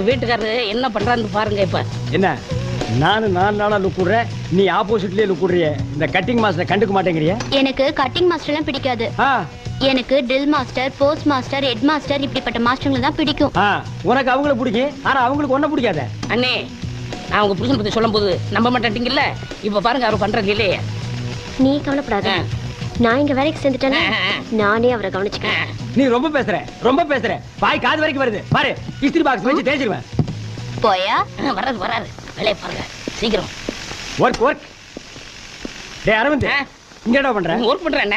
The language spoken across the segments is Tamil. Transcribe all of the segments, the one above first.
வீட்டுக்காரரு என்ன பண்றான்னு பாருங்க. இப்ப என்ன நானும் 4 நாளா லுக் விடுறேன், நீ ஆப்போசிட்லயே லுக் விடுறிய. இந்த கட்டிங் மாஸ்டர் கண்டுக்க மாட்டேங்கிறிய? எனக்கு கட்டிங் மாஸ்டர் எல்லாம் பிடிக்காது. எனக்கு drill master, post master, head master இப்படிப்பட்ட மாஸ்டர்களை தான் பிடிக்கும். உனக்கு அவங்கள பிடிக்கும், ஆனா அவங்களுக்கு ஒன்னும் பிடிக்காத. அண்ணே நான் உங்க புருஷன் பத்தி சொல்லும் போது நம்ப மாட்டேங்கல்ல. இப்ப பாருங்க அவர் பண்றது இல்லையே. நீ கவலைப்படாத, நான் இங்க வேலைக்கு சேர்ந்துட்டேன்னா நானே அவரை கவனிச்சுக்கிறேன். நீ ரொம்ப பேசுற பாய் காது வரைக்கும் வருது பாரு. இஸ்திரி பாக்ஸ் வச்சு தேய்ச்சிருவேன். போயா வராது வேலையை பாருங்க சீக்கிரம். ஒர்க் டேய் அரவிந்த், இங்க என்ன பண்ற? ஒர்க் பண்றேன்.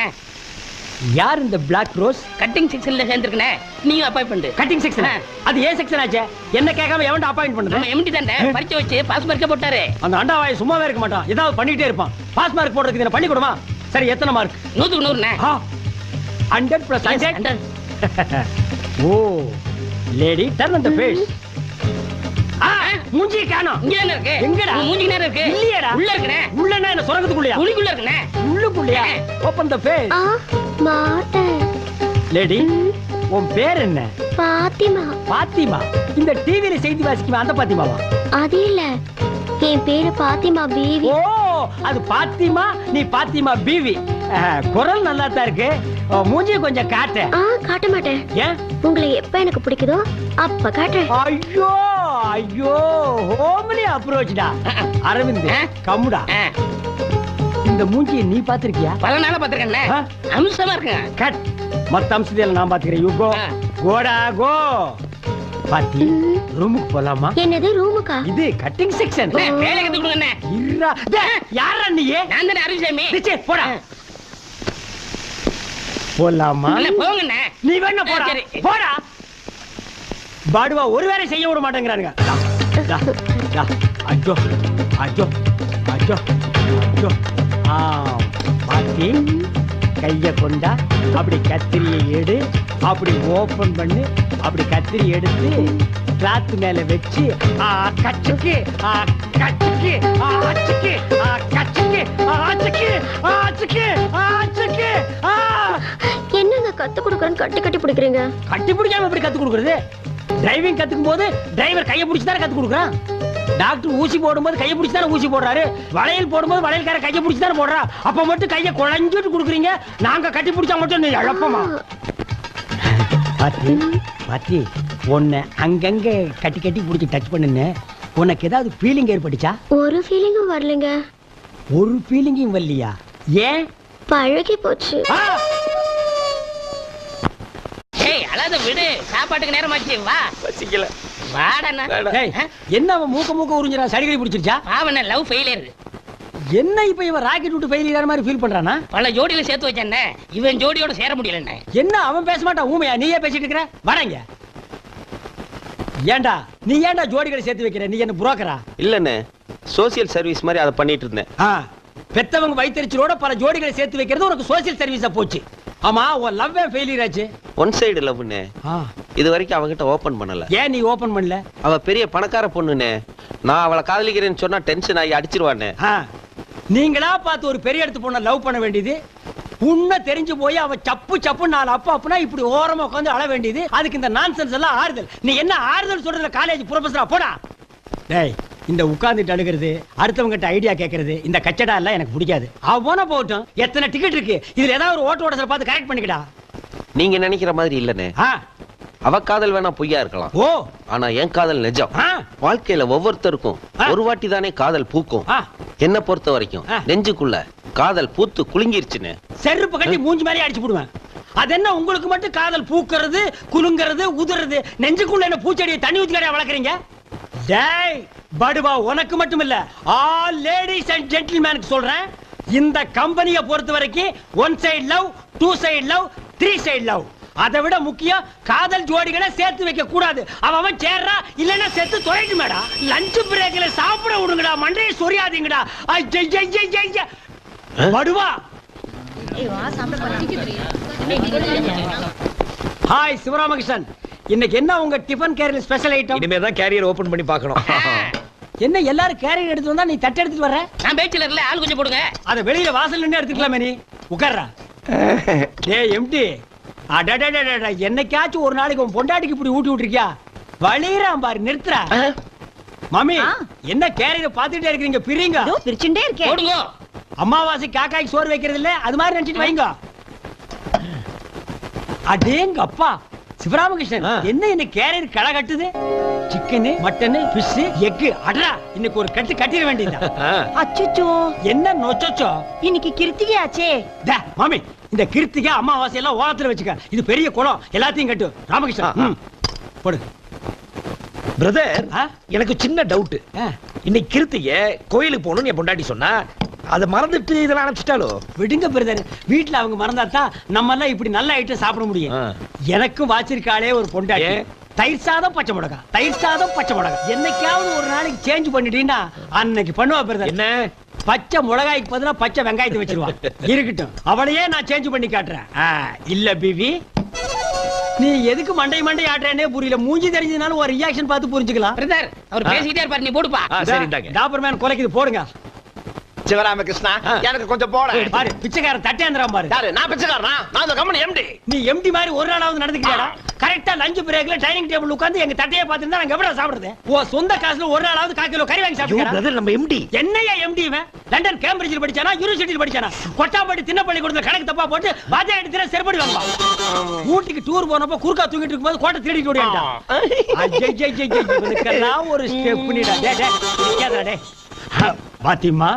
யார் இந்த பிளாக் ரோஸ்? கட்டிங் செக்ஷன்ல சேர்ந்திருக்கனே, நீ அப்பாயிண்ட் பண்ணு. Cutting section? அது ஏ செக்ஷன் ஆச்சே, என்ன கேட்காம எவன்டா அப்பாயிண்ட் பண்றது? நம்ம எம்டி தானே பரிச்சை வச்சு பாஸ் மார்க் போட்டாரு. அந்த அண்டாவாய் சும்மாவே இருக்க மாட்டான், ஏதாவது பண்ணிட்டே இருப்பான். பாஸ் மார்க் போடுறதுக்கு என்ன பண்ணி கொடுமா? சரி எத்தனை மார்க்? 100க்கு 100. 100 + 100. Oh lady turn on the face. மூஞ்சி காணோம். இங்க என்ன இருக்கு? எங்கடா? மூஞ்சி நேரா இருக்கு. இல்லையேடா. உள்ள இருக்குனே. உள்ளனா என்ன சொரகத்துக்குள்ளயா? உள்ளுக்குள்ள இருக்குனே. உள்ளுக்குள்ளயா? Open the face. மாட்டேன். லேடி உன் பேர் என்ன? பாத்திமா. இந்த டிவில செய்தி வாசிக்குமா அந்த பாத்திமாவா? அது இல்ல, என் பேரு பாத்திமா பீவி. ஓ அது பாத்திமா, நீ பாத்திமா பீவி. குரல் நல்லா தான் இருக்கு. மூஞ்சி கொஞ்சம் காட்டு. காட்ட மாட்டேன். ஏன்? உங்களை எப்ப எனக்கு பிடிக்குதோ அப்ப காட்டுறேன். ஐயோ ஹோம்லி அப்ரோச்டா. அரவிந்த் கம்முடா. இந்த மூஞ்சியை நீ பாத்திருக்கியா? பல நாளா பாத்திருக்கேன். அம்சமா இருக்கு. கட். மத்த அம்சத்தையெல்லாம் நான் பாத்துக்கிறேன். You go. கோடா கோ. பாத்தி ரூமுக்கு போலாமா? என்னது ரூமுக்கா? இது கட்டிங் செக்ஷன். வேலை கத்து கொடுங்க. இருடா. யாரா நீ? நான் தானே அருள்சாமி. நிச்சே போடா. போலாமா? போங்கண்ணே. நீ வேணா போடா. போடா. பாடுவா ஒரு வேலை செய்ய விட மாட்டேங்கிறானுங்க. அஜோ அஜோ அஜோ அஜோ. பாத்தி கைய கொண்டா, அப்படி கத்திரியை எடு, அப்படி ஓபன் பண்ணு, அப்படி கத்திரி எடுத்து கிளாத் மேல வச்சு கச்சுக்கு கச்சுக்கு ஆச்சுக்கு கச்சுக்கு ஆச்சுக்கு ஆச்சுக்கு ஆச்சுக்கு. என்னங்க கத்து கொடுக்கறேன்னு கட்டி கட்டி பிடிக்கிறீங்க? கட்டி பிடிக்காம எப்படி கத்து கொடுக்கறது? டிரைவிங் கத்துக்கும் போது டிரைவர் கையை பிடிச்சு தானே கத்து கொடுக்குறான். டாக்டர் ஊசி போடும்போது கையை பிடிச்சு தானே ஊசி போடுறாரு. வளையல் போடும்போது வளையல்கார கையை பிடிச்சு தானே போடுறா. அப்ப மட்டும் கையை குழஞ்சிட்டு கொடுக்குறீங்க. நாங்க கட்டி பிடிச்சா மட்டும் நீ இழப்பமா? பாத்தி உன்னை அங்கங்க கட்டி கட்டி பிடிச்சி டச் பண்ணுன்னு உனக்கு ஏதாவது ஃபீலிங் ஏற்பட்டுச்சா? ஒரு ஃபீலிங்கும் வரலங்க. ஒரு ஃபீலிங்கும் வரலையா? ஏன்? பழகி போச்சு. அழாத விடு, சாப்பாட்டுக்கு நேரம் ஆச்சு. வா. பசிக்கல. வாடா. என்ன அவன் மூக்க உறிஞ்சிரா? சடிகடி பிடிச்சிருச்சா? அவன லவ் ஃபெயிலியர். என்ன இப்ப இவன் ராக்கெட் விட்டு ஃபெயிலியர் மாதிரி ஃபீல் பண்றானா? பல ஜோடியில சேர்த்து வச்சேன், இவன் ஜோடியோட சேர முடியல. என்ன அவன் பேச மாட்டான்? ஊமையா நீயே பேசிட்டு இருக்கிற? வராங்க. ஏண்டா நீ ஏண்டா ஜோடிகளை சேர்த்து வைக்கிற? நீ என்ன புரோக்கரா? இல்லண்ணே, சோசியல் சர்வீஸ் மாதிரி அதை பண்ணிட்டு இருந்தேன். பெத்தவங்க வயிற்றுச்சலோட பல ஜோடிகளை சேர்த்து வைக்கிறது உனக்கு சோசியல் சர்வீஸா போச்சு. ஆமா, உன் லவ் ஃபெயிலியர் ஆச்சு. One side லவ்னே. இது வரைக்கும் அவகிட்ட ஓபன் பண்ணல. ஏன் நீ ஓபன் பண்ணல? அவ பெரிய பணக்கார பொண்ணுனே. நான் அவளை காதலிக்கிறேன்னு சொன்னா டென்ஷன் ஆகி அடிச்சிருவானே. நீங்களா பார்த்து ஒரு பெரிய இடத்து பொண்ணை லவ் பண்ண வேண்டியது, உன்ன தெரிஞ்சு போய் அவ சப்பு சப்பு 4 அப்பா அப்பனா இப்படி ஓரமா உட்காந்து அழ வேண்டியது. அதுக்கு இந்த நான்சென்ஸ் எல்லாம் ஆறுதல். நீ என்ன ஆறுதல் சொல்றதுல காலேஜ் ப்ரொஃபஸரா? போடா. டேய், இந்த உட்கார்ந்துட்டு அழுகிறது, அடுத்தவங்கிட்ட ஐடியா கேட்கறது, இந்த கச்சடா எல்லாம் எனக்கு பிடிக்காது. அவன போட்டும். எத்தனை டிக்கெட் இருக்கு, இதுல ஏதாவது ஒரு ஓட்ட ஓடசல பார்த்து கரெக்ட் பண்ணிக்கடா. நீங்க நினைக்கிற மாதிரி இல்லனே. அவ காதல் வேணா பொய்யா இருக்கலாம். ஓ, ஆனா என் காதல் நிஜம். வாழ்க்கையில ஒவ்வொருத்தருக்கும் ஒரு வாட்டி தானே காதல் பூக்கும். என்ன பொறுத்த வரைக்கும் நெஞ்சுக்குள்ள காதல் பூத்து குலுங்கிருச்சுன்னு செருப்பு கட்டி மூஞ்சி மேலே அடிச்சு போடுவேன். அது என்ன உங்களுக்கு மட்டும் காதல் பூக்கிறது, குலுங்கிறது, உதுறது? நெஞ்சுக்குள்ள என்ன பூச்செடியை தண்ணி ஊத்தி கடையா வளர்க்குறீங்க? டேய் படுவா, உனக்கு மட்டும் இல்ல, ஆல் லேடிஸ் அண்ட் ஜென்டில்மேனுக்கு சொல்றேன். இந்த கம்பெனியை பொறுத்த வரைக்கும் 1 side love, 2 side love, 3 side love. அதை விட முக்கியம் காதல் ஜோடிகளை சேர்த்து வைக்க கூடாது. அவன் சேர்றா இல்லன்னா சேர்த்து தொலைட்டு மேடா. லஞ்ச் பிரேக்ல சாப்பிட விடுங்கடா, மண்டையை சொரியாதீங்கடா. படுவா. ஹாய் சிவராமகிருஷ்ணன், இன்னைக்கு என்ன உங்க டிபன் கேரியர் ஸ்பெஷல் ஐட்டம்? இனிமே தான் கேரியர் ஓபன் பண்ணி பார்க்கணும். என்ன எல்லாரும் கேரியர் எடுத்து வந்தா நீ தட்டு எடுத்துட்டு வர? நான் பேச்சுலர்ல ஆள் கொஞ்சம் போடுங்க. அத வெளியில வாசல்ல நின்னு எடுத்துக்கலாமே. நீ உட்கார்றா. டேய் எம்டி, அடடடடட, என்னைக்காச்சும் ஒரு நாளைக்கு உன் பொண்டாட்டிக்கு இப்படி ஊட்டி விட்டுருக்கியா? வலிராம் பாரு, நிறுத்துறா. மாமி, என்ன கேரியரை பாத்துட்டே இருக்கீங்க? பிரிங்க. பிரிச்சுட்டே இருக்கேன். போடுங்க. அம்மாவாசை காக்காய்க்கு சோறு வைக்கிறது இல்ல, அது மாதிரி நினைச்சிட்டு வைங்க. அடேங்க அப்பா, சிவராமகிருஷ்ணன் என்ன இந்த கேரியர் களை கட்டுது? Chicken, mutton, fish, egg. அடடா, இன்னைக்கு ஒரு கட்டு கட்டிட வேண்டியது. அச்சச்சோ, என்ன நொச்சோ? இன்னைக்கு கிருத்திகை ஆச்சே. மாமி, இந்த கிருத்திகை அம்மாவாசை எல்லாம் ஓரத்துல வச்சுக்க. இது பெரிய குளம், எல்லாத்தையும் கட்டு. ராமகிருஷ்ணன் போடு. பிரதர், எனக்கு சின்ன டவுட். இன்னைக்கு கிருத்திகை கோயிலுக்கு போகணும்னு என் பொண்டாட்டி சொன்னா, அதை மறந்துட்டு இதெல்லாம் அனுப்பிச்சிட்டாலோ? விடுங்க பிரதர், வீட்டுல அவங்க மறந்தாதான் நம்ம எல்லாம் இப்படி நல்ல ஐட்டம் சாப்பிட முடியும். எனக்கும் வாச்சிருக்காளே ஒரு பொண்டாட்டி. தயிர் சாதம் பச்சை மிளகா, தயிர் சாதம் பச்சை மிளகா. என்னைக்காவது ஒரு நாளைக்கு சேஞ்ச் பண்ணிட்டீங்கன்னா அன்னைக்கு பண்ணுவா பிரதர். என்ன? பச்சை மிளகாய்க்கு பதிலா பச்சை வெங்காயத்தை வச்சிருவா. இருக்கட்டும், அவளையே நான் சேஞ்ச் பண்ணி காட்டுறேன். இல்ல பிவி, நீ எதுக்கு மண்டை ஆடுறேனே புரியல. மூஞ்சி தெரிஞ்சதுனால ஒரு ரியாக்ஷன் பார்த்து புரிஞ்சுக்கலாம். பிரதர், அவர் பேசிக்கிட்டே இருப்பாரு, நீ போடுப்பா. சரிண்டாங்க. டாபர்மேன் கொலைக்குது, போடுங்க. சிவராமகிருஷ்ணா, எனக்கு கொஞ்சம் போட பாரு, பிச்சைக்காரன் தட்டேந்திரம் பாரு. யாரு? நான் பிச்சைக்காரனா? நான் இந்த கம்பெனி எம்டி. நீ எம்டி மாதிரி ஒரு நாளாவது நடந்துக்கிறியாடா? கரெக்டா லஞ்ச் பிரேக்ல டைனிங் டேபிள் உட்கார்ந்து எங்க தட்டையே பார்த்துட்டு நாங்க எப்படி சாப்பிடுறது? ஓ சொந்த காசுல ஒரு நாளாவது 1/4 கிலோ கறி வாங்கி சாப்பிடுறா? பிரதர், நம்ம எம்டி. என்னையா எம்டி இவன்? லண்டன் கேம்பிரிட்ஜில் படிச்சானா, யூனிவர்சிட்டியில் படிச்சானா? கொட்டாப்பட்டி திண்ணப்பள்ளி கொடுத்த கணக்கு தப்பா போட்டு பாஜா எடுத்து செருப்படி வாங்குவா. ஊட்டிக்கு டூர் போனப்போ குறுக்கா தூங்கிட்டு இருக்கும்போது கோட்டை திருடிட்டு ஓடியாண்டான். இவனுக்கெல்லாம் ஒரு ஸ்டெப் பண்ணிடா. டே பாத்திமா,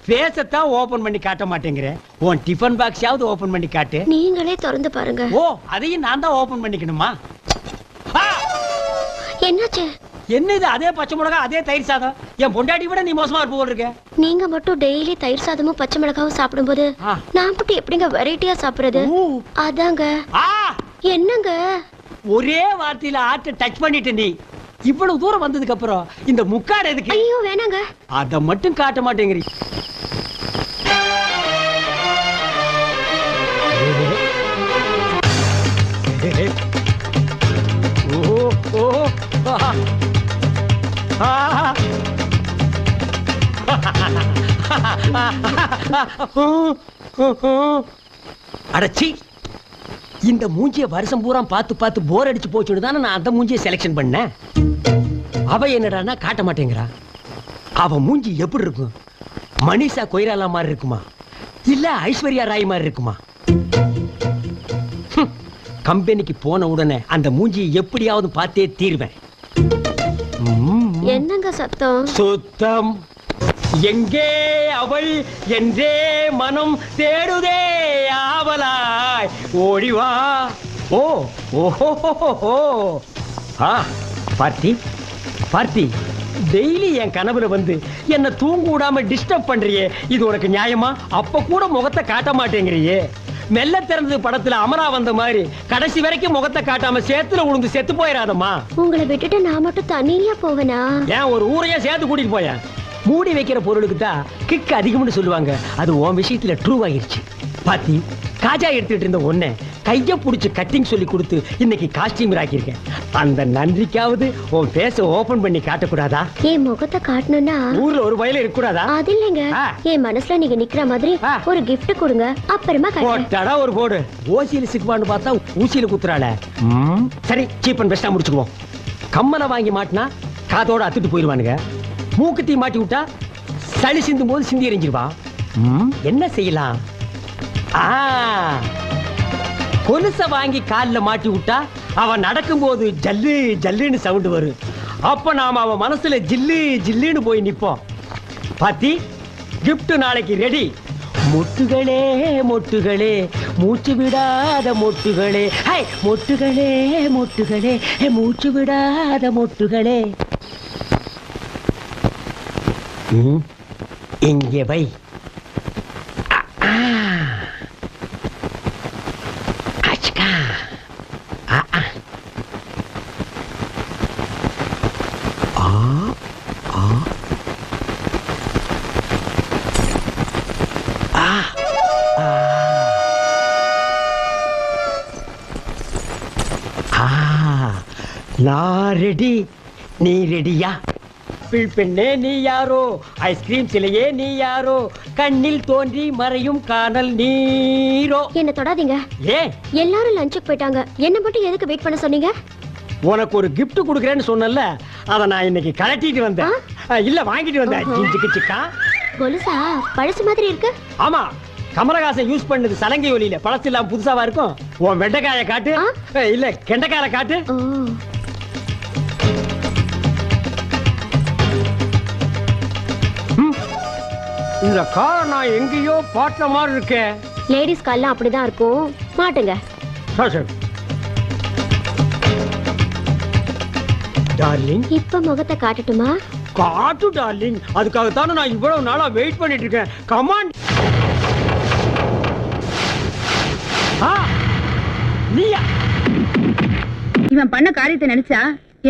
பேசத்தான் ஓபன் பண்ணி காட்ட மாட்டேங்கிற. உன் டிஃபன் பாக்ஸாவது ஓபன் பண்ணி காட்டு. நீங்களே திறந்து பாருங்க. ஓ, அதையும் நான் தான் ஓபன் பண்ணிக்கணுமா? என்னாச்சு? என்ன இது? அதே பச்சை மிளகா, அதே தயிர் சாதம். என் பொண்டாட்டி விட நீ மோசமா இருப்ப போல இருக்க. நீங்க மட்டும் டெய்லி தயிர் சாதமும் பச்சை மிளகாவும் சாப்பிடும்போது நான் மட்டும் எப்படிங்க வெரைட்டியா சாப்பிடுறது? அதாங்க. என்னங்க? ஒரே வார்த்தையில ஆட்ட டச் பண்ணிட்டு நீ இவ்வளவு தூரம் வந்ததுக்கு அப்புறம் இந்த முக்காடு எதுக்கு? ஐயோ வேணாங்க. அத மட்டும் காட்ட மாட்டேங்கிறீ. அடச்சி, இந்த மூஞ்சிய வருஷம் பூரா பார்த்து பார்த்து போர் அடிச்சு போச்சுன்னு தானே நான் அந்த மூஞ்சியை செலக்ஷன் பண்ணேன். அவ என்னடான்னா காட்ட மாட்டேங்கிறா. அவ மூஞ்சி எப்படி இருக்கும்? மனிஷா கொய்ராலா மாதிரி இருக்குமா, இல்ல ஐஸ்வர்யா ராய் மாதிரி இருக்குமா? கம்பெனிக்கு போன உடனே அந்த மூஞ்சியை எப்படியாவது பார்த்தே தீர்வேன். என்னங்க சத்தம்? சுத்தம். எங்கே அவள் என்றே மனம் தேடுதே ஆவலாய், ஓடிவா. ஓ ஓஹோ, பார்த்தி பார்த்தி, டெய்லி என் கனவுல வந்து என்ன தூங்க விடாம டிஸ்டர்ப் பண்றியே, இது உனக்கு நியாயமா? அப்ப கூட முகத்தை காட்ட மாட்டேங்கிறியே. மெல்ல திறந்தது படத்துல அமரா வந்த மாதிரி கடைசி வரைக்கும் முகத்தை காட்டாம சேத்துல உளுந்து செத்து போயிடாதம்மா. உங்களை விட்டுட்டு நான் மட்டும் தனியா போவேனா? ஏன் ஒரு ஊரையே சேர்த்து கூட்டிட்டு போயேன். மூடி வைக்கிற பொருளுக்கு தான் கிக் அதிகம்னு சொல்லுவாங்க. அது உன் விஷயத்துல ட்ரூ ஆகிருச்சு. பாத்தி, காஜா எடுத்துட்டு இருந்த ஒன்ன கைய புடிச்சு கட்டிங் சொல்லி கொடுத்து இன்னைக்கு காஸ்டியூம் ஆக்கியிருக்கேன். அந்த நன்றிக்காவது உன் பேச ஓபன் பண்ணி காட்டக்கூடாதா? என் முகத்தை காட்டணும்னா ஊர்ல ஒரு வயல இருக்க கூடாதா? அது இல்லைங்க, என் மனசுல நீங்க நிக்கிற மாதிரி ஒரு gift கொடுங்க, அப்புறமா போட்டடா ஒரு போடு. ஓசியில சிக்குவான்னு பார்த்தா ஊசியில குத்துறாள. சரி, சீப் அண்ட் பெஸ்டா முடிச்சுக்குவோம். கம்மலை வாங்கி மாட்டினா காதோட அத்துட்டு போயிருவானுங்க. மூக்குத்தி மாட்டி விட்டா சளி சிந்தும் போது சிந்தி எறிஞ்சிருவா. என்ன செய்யலாம்? கொலுச வாங்கி காலில் மாட்டி விட்டா அவன் நடக்கும் போது ஜல்லு ஜல்லுன்னு சவுண்ட் வரும். அப்ப நாம அவன் மனசுல ஜில்லு ஜில்லுன்னு போய் நிப்போம். பாத்தி, கிஃப்ட் நாளைக்கு ரெடி. மொட்டுகளே மொட்டுகளே, மூச்சு விடாத மொட்டுகளே, ஹை மொட்டுகளே மொட்டுகளே, மூச்சு விடாத மொட்டுகளே. இங்கே வை. நான் ரெடி, நீ ரெடியா? பெண்ணே நீ யாரோ, ஐஸ்கிரீம் சிலையே நீ யாரோ, கண்ணில் தோன்றி மறையும் காணல் நீரோ. என்ன தொடாதீங்க. ஏன்? எல்லாரும் லஞ்சுக்கு போயிட்டாங்க, என்ன மட்டும் எதுக்கு வெயிட் பண்ண சொன்னீங்க? உனக்கு ஒரு gift கொடுக்கறேன்னு சொன்னல, அத நான் இன்னைக்கு கலட்டிட்டு வந்தேன். இல்ல வாங்கிட்டு வந்தேன். ஜிஞ்சிக்கு சிக்கா. கொலுசா பழசு மாதிரி இருக்கு. ஆமா, கமலஹாசன் யூஸ் பண்ணது சலங்கை ஒலியில. பழசு இல்லாம புதுசாவா இருக்கும். உன் வெண்டைக்காய காட்டு. இல்ல கெண்டைக்கார காட்டு. இந்த கார் நான் எங்கேயோ பாட்ட மாதிரி இருக்கேன். லேடிஸ் கால்லாம் அப்படிதான் இருக்கும். மாட்டுங்க. டார்லிங், இப்ப முகத்தை காட்டட்டுமா? காட்டு டார்லிங். அதுக்காகத்தானே நான் இவ்வளவு நாளா வெயிட் பண்ணிட்டு இருக்கேன். கமான். நீயா? இவன் பண்ண காரியத்தை நினைச்சா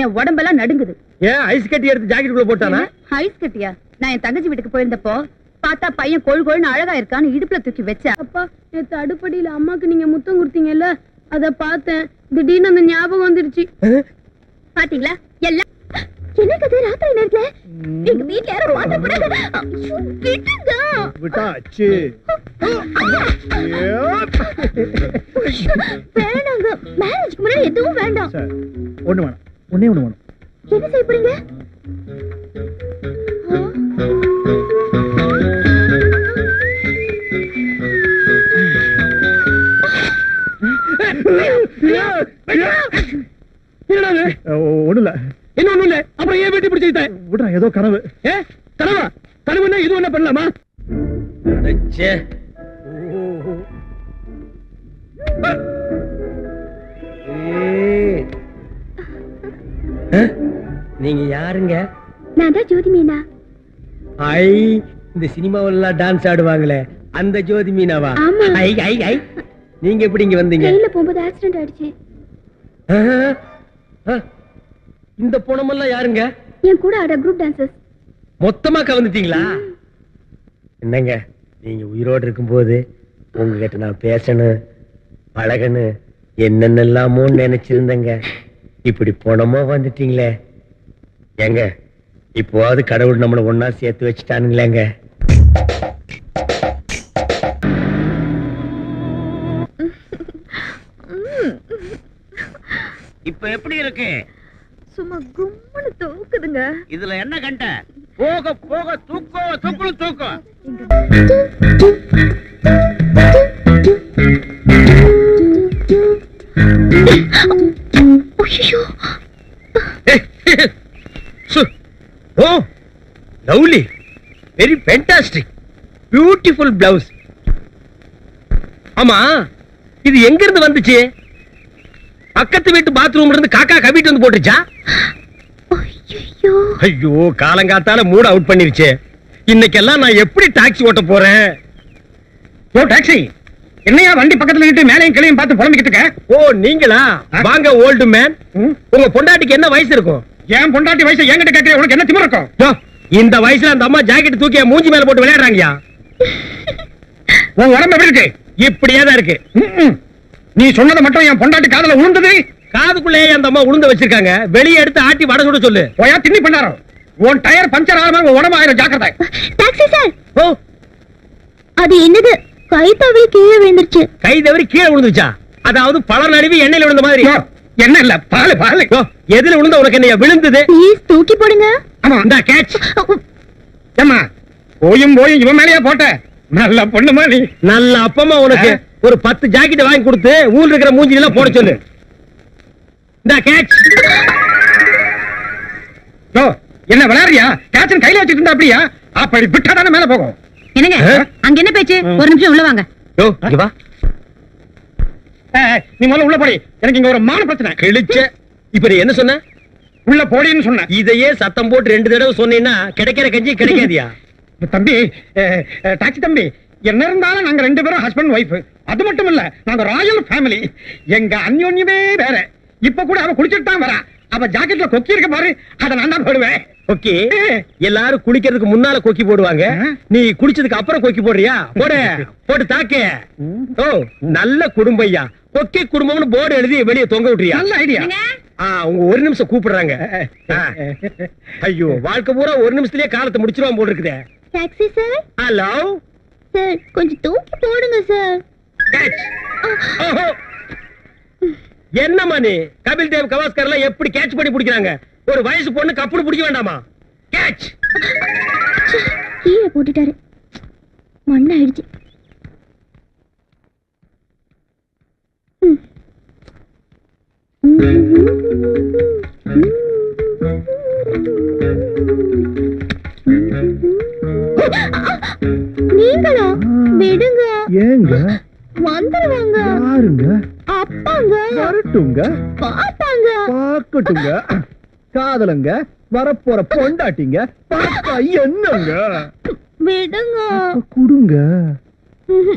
என் உடம்பெல்லாம் நடுங்குது. ஏன் ஐஸ் கட்டி எடுத்து ஜாக்கெட்டுக்குள்ள போட்டானா? ஐஸ் கட்டியா? நான் என் தங்கச்சி வீட்டுக்கு போயிருந்தப்போ பார்த்தா பையன் கொழு கொழுன்னு அழகா இருக்கான்னு இடுப்புல தூக்கி வச்சா. அப்பா, நேத்து அடுப்படியில அம்மாக்கு நீங்க முத்தம் கொடுத்தீங்கல்ல, அத பார்த்தேன். திடீர்னு அந்த ஞாபகம் வந்துருச்சு. பாத்தீங்களா? எல்லாம் என்ன கதை? ராத்திரி நேரத்துல எங்க வீட்ல யாரும் பாத்து போறாங்க. விட்டுங்க. விட்டாச்சு. வேணாங்க. மேரேஜ்க்கு முன்னாடி எதுவும் வேண்டாம். ஒண்ணு வேணாம். ஒண்ணே ஒண்ணு வேணும். என்ன செய்ய போறீங்க? ஒண்ணுல என்ன ஒண்ணு இல்ல. அப்புறம் ஏன் வீட்டு பிடிச்சிட்டேன்? விடுறா, ஏதோ கனவு. கனவா? கனவுன்னா இது என்ன பண்ணலாமா? நீங்க யாருங்க? நான் தான் ஜோதி மீனா. ஐ, இந்த சினிமாவெல்லாம் டான்ஸ் ஆடுவாங்களே அந்த ஜோதி மீனாவா? ஆமா. ஐ ஐ ஐ. நீங்க எப்படி இங்க வந்தீங்க? ட்ரெயின்ல போகும்போது ஆக்சிடென்ட் ஆயிடுச்சு. இந்த பொணமெல்லாம் யாருங்க? என் கூட ஆட குரூப் டான்சர்ஸ். மொத்தமா கவனிட்டீங்களா? என்னங்க, நீங்க உயிரோடு இருக்கும்போது உங்ககிட்ட நான் பேசணும் பழகணும் என்னென்னலாமோ நினைச்சிருந்தேங்க. இப்படி பொணமா வந்துட்டீங்களே. ஏங்க, இப்போவாது கடவுள் நம்மளை ஒன்னா சேர்த்து வச்சுட்டானுங்களேங்க. இப்ப எப்படி இருக்கு? சும்மா கும்முன்னு தூக்குதுங்க. இதுல என்ன கண்ட? போக போக தூக்கம் தூக்கம் தூக்கம். Oh, lovely, very fantastic, beautiful blouse. ஆமா, இது எங்க இருந்து வந்துச்சு? பக்கத்து வீட்டு பாத்ரூம்ல இருந்து காக்கா கவிட்டு வந்து போட்டுச்சா? ஐயோ, காலங்காத்தால மூட் அவுட் பண்ணிருச்சு. இன்னைக்கெல்லாம் நான் எப்படி டாக்ஸி ஓட்ட போறேன்? ஓ டாக்ஸி, என்னையா வண்டி பக்கத்துல நிட்டு மேலையும் கிளையும் பார்த்து புலம்பிக்கிட்டு இருக்க? ஓ, நீங்களா? வாங்க ஓல்டு மேன். உங்க பொண்டாட்டிக்கு என்ன வயசு இருக்கும்? ஏன் பொண்டாட்டி வயசு என்கிட்ட கேட்கற? உனக்கு என்ன திமிரு இருக்கும்? இந்த வயசுல அந்த அம்மா ஜாக்கெட் தூக்கி மூஞ்சி மேல போட்டு விளையாடுறாங்கயா. உன் உடம்பு எப்படி இருக்கு? இப்படியே தான் இருக்கு. நீ சொன்னதை மட்டும் என் பொண்டாட்டி காதுல உளுந்தது. காதுக்குள்ளேயே அந்த அம்மா உளுந்து வச்சிருக்காங்க. வெளியே எடுத்து ஆட்டி வடை சுட சொல்லு. போயா திண்ணி பண்ணாரோ. உன் டயர் பஞ்சர் ஆகாம உன் உடம்பு ஆயிரம். ஜாக்கிரதை. Taxi sir. ஓ, அது என்னது? கை தவறி கீழே விழுந்துருச்சு. கை தவறி கீழே விழுந்துச்சா? அதாவது பழ நழுவி எண்ணெயில விழுந்த மாதிரி. என்ன இல்ல, பாலு பாலு. எதுல விழுந்த உனக்கு என்ன விழுந்தது? ப்ளீஸ் தூக்கி போடுங்க. ஆமா, இந்த கேட்ச். ஏம்மா, போயும் போயும் இவன் மேலேயே போட்ட. நல்ல பொண்ணுமா நீ. நல்ல அப்பமா உனக்கு ஒரு 10 ஜாக்கெட் வாங்கி கொடுத்து ஊர்ல இருக்கிற மூஞ்சி எல்லாம் போட சொல்லு. இந்த கேட்ச். என்ன விளையாடுறியா? கேட்சன் கையில வச்சுட்டு இருந்தா அப்படியா? அப்படி விட்டாதானே மேல போகும். என்னங்க அங்க என்ன பேச்சு? ஒரு நிமிஷம் உள்ள வாங்க. இங்க வா. நீ முதல்ல உள்ள போடி. எனக்கு இங்க ஒரு மான பிரச்சனை. கிழிச்ச. இப்ப நீ என்ன சொன்ன? உள்ள போடின்னு சொன்ன. இதையே சத்தம் போட்டு 2 தடவை சொன்னீங்கன்னா கிடைக்கிற கஞ்சி கிடைக்காதியா? தம்பி, டாக்ஸி தம்பி, என்ன இருந்தாலும் நாங்க 2 பேரும் ஹஸ்பண்ட் ஒய்ஃப். அது மட்டும் இல்ல, நாங்க ராயல் ஃபேமிலி. எங்க அந்யோன்யமே வேற. இப்ப கூட அவ குளிச்சுட்டு தான் வரா. அவ ஜாக்கெட்ல கொக்கி இருக்க பாரு, அத நான் தான் போடுவேன். கொக்கி? எல்லாரும் குளிக்கிறதுக்கு முன்னால கொக்கி போடுவாங்க. நீ குளிச்சதுக்கு அப்புறம் கொக்கி போடுறியா? போடு, போட்டு தாக்கு. ஓ, நல்ல குடும்பையா. கொக்கி குடும்பம்னு போர்டு எழுதி வெளியே தொங்க விட்டுறியா? நல்ல ஐடியா. அவங்க 1 நிமிஷம் கூப்பிடுறாங்க. ஐயோ, வாழ்க்கை பூரா 1 நிமிஷத்துலயே காலத்தை முடிச்சிருவான் போல இருக்குதே. Taxi sir. ஹலோ சார், கொஞ்சம் தூக்கி போடுங்க சார். என்னம்மா நீ கபில் தேவ் கவாஸ்கர்ல எப்படி கேட்ச் பண்ணி பிடிக்கிறாங்க? ஒரு வயசு பொண்ணு கப்புனு பிடிக்க வேண்டாமா? கேட்ச். கீழே போட்டுட்டாரு. மண்ணாயிடுச்சு. நீங்களா? விடுங்க. ஏங்க? வந்துருவாங்க. யாருங்க? அப்பாங்க. வரட்டுங்க. பாப்பாங்க. பாக்கட்டுங்க. காதலங்க வரப்போற பொண்டாட்டிங்க பாப்பா என்னங்க? விடுங்க. குடுங்க.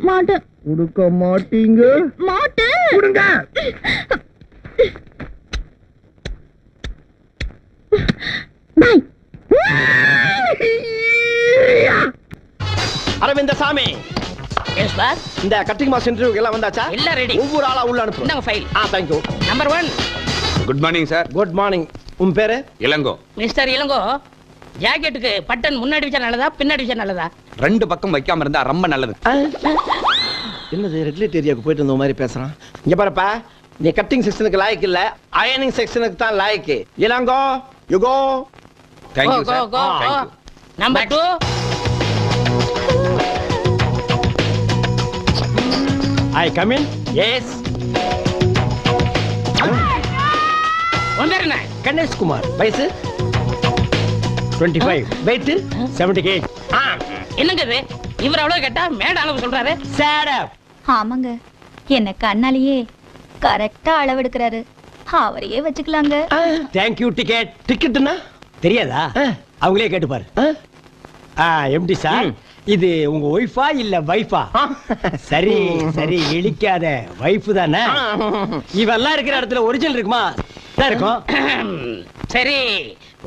மாட்டேன். குடுக்க மாட்டீங்க? மாட்டேன். குடுங்க. பாய். அரவிந்த சாமி, எஸ் பாஸ். இந்த கட்டிங் மாஸ் இன்டர்வியூ எல்லாம் வந்தாச்சா? எல்லாம் ரெடி. ஒவ்வொரு ஆளா உள்ள அனுப்பு. இந்தாங்க file. Thank you. Number 1 good morning sir. Good morning. உன் பேரு? இளங்கோ. மிஸ்டர் இளங்கோ, ஜாக்கெட்டுக்கு பட்டன் முன்னாடி வச்சா நல்லதா பின்னாடி வச்சா நல்லதா? ரெண்டு பக்கம் வைக்காம இருந்தா ரொம்ப நல்லது. என்னது ரெகுலேட் ஏரியாவுக்கு போயிட்டு இருந்த மாதிரி பேசுறான். இங்க பாருப்பா, நீ கட்டிங் செக்ஷனுக்கு லாய்க்கு இல்ல, அயனிங் செக்ஷனுக்கு தான் லாய்க்கு. Ilango, you go. Thank you go sir. Go go. Number 2 I come in. Yes. உன் பேர் என்ன? கணேஷ் குமார். வயசு 25. Weight 70 kg. என்னங்க இது? இவர் அவ்வளவு கேட்டா மேட அளவு சொல்றாரு. Shut up. ஆமாங்க, என்ன கண்ணாலேயே கரெக்டா அளவெடுக்கிறாரு. அவரையே வச்சுக்கலாங்க. Thank you ticket. டிக்கெட்னா தெரியாதா? அவங்களே கேட்டு பாரு. எம்டி சார், இது உங்க ஒய்ஃபா இல்ல வைஃபா? சரி சரி, இழிக்காத. வைஃப் தானே? இவெல்லாம் இருக்கிற இடத்துல ஒரிஜினல் இருக்குமா? இருக்கும். சரி,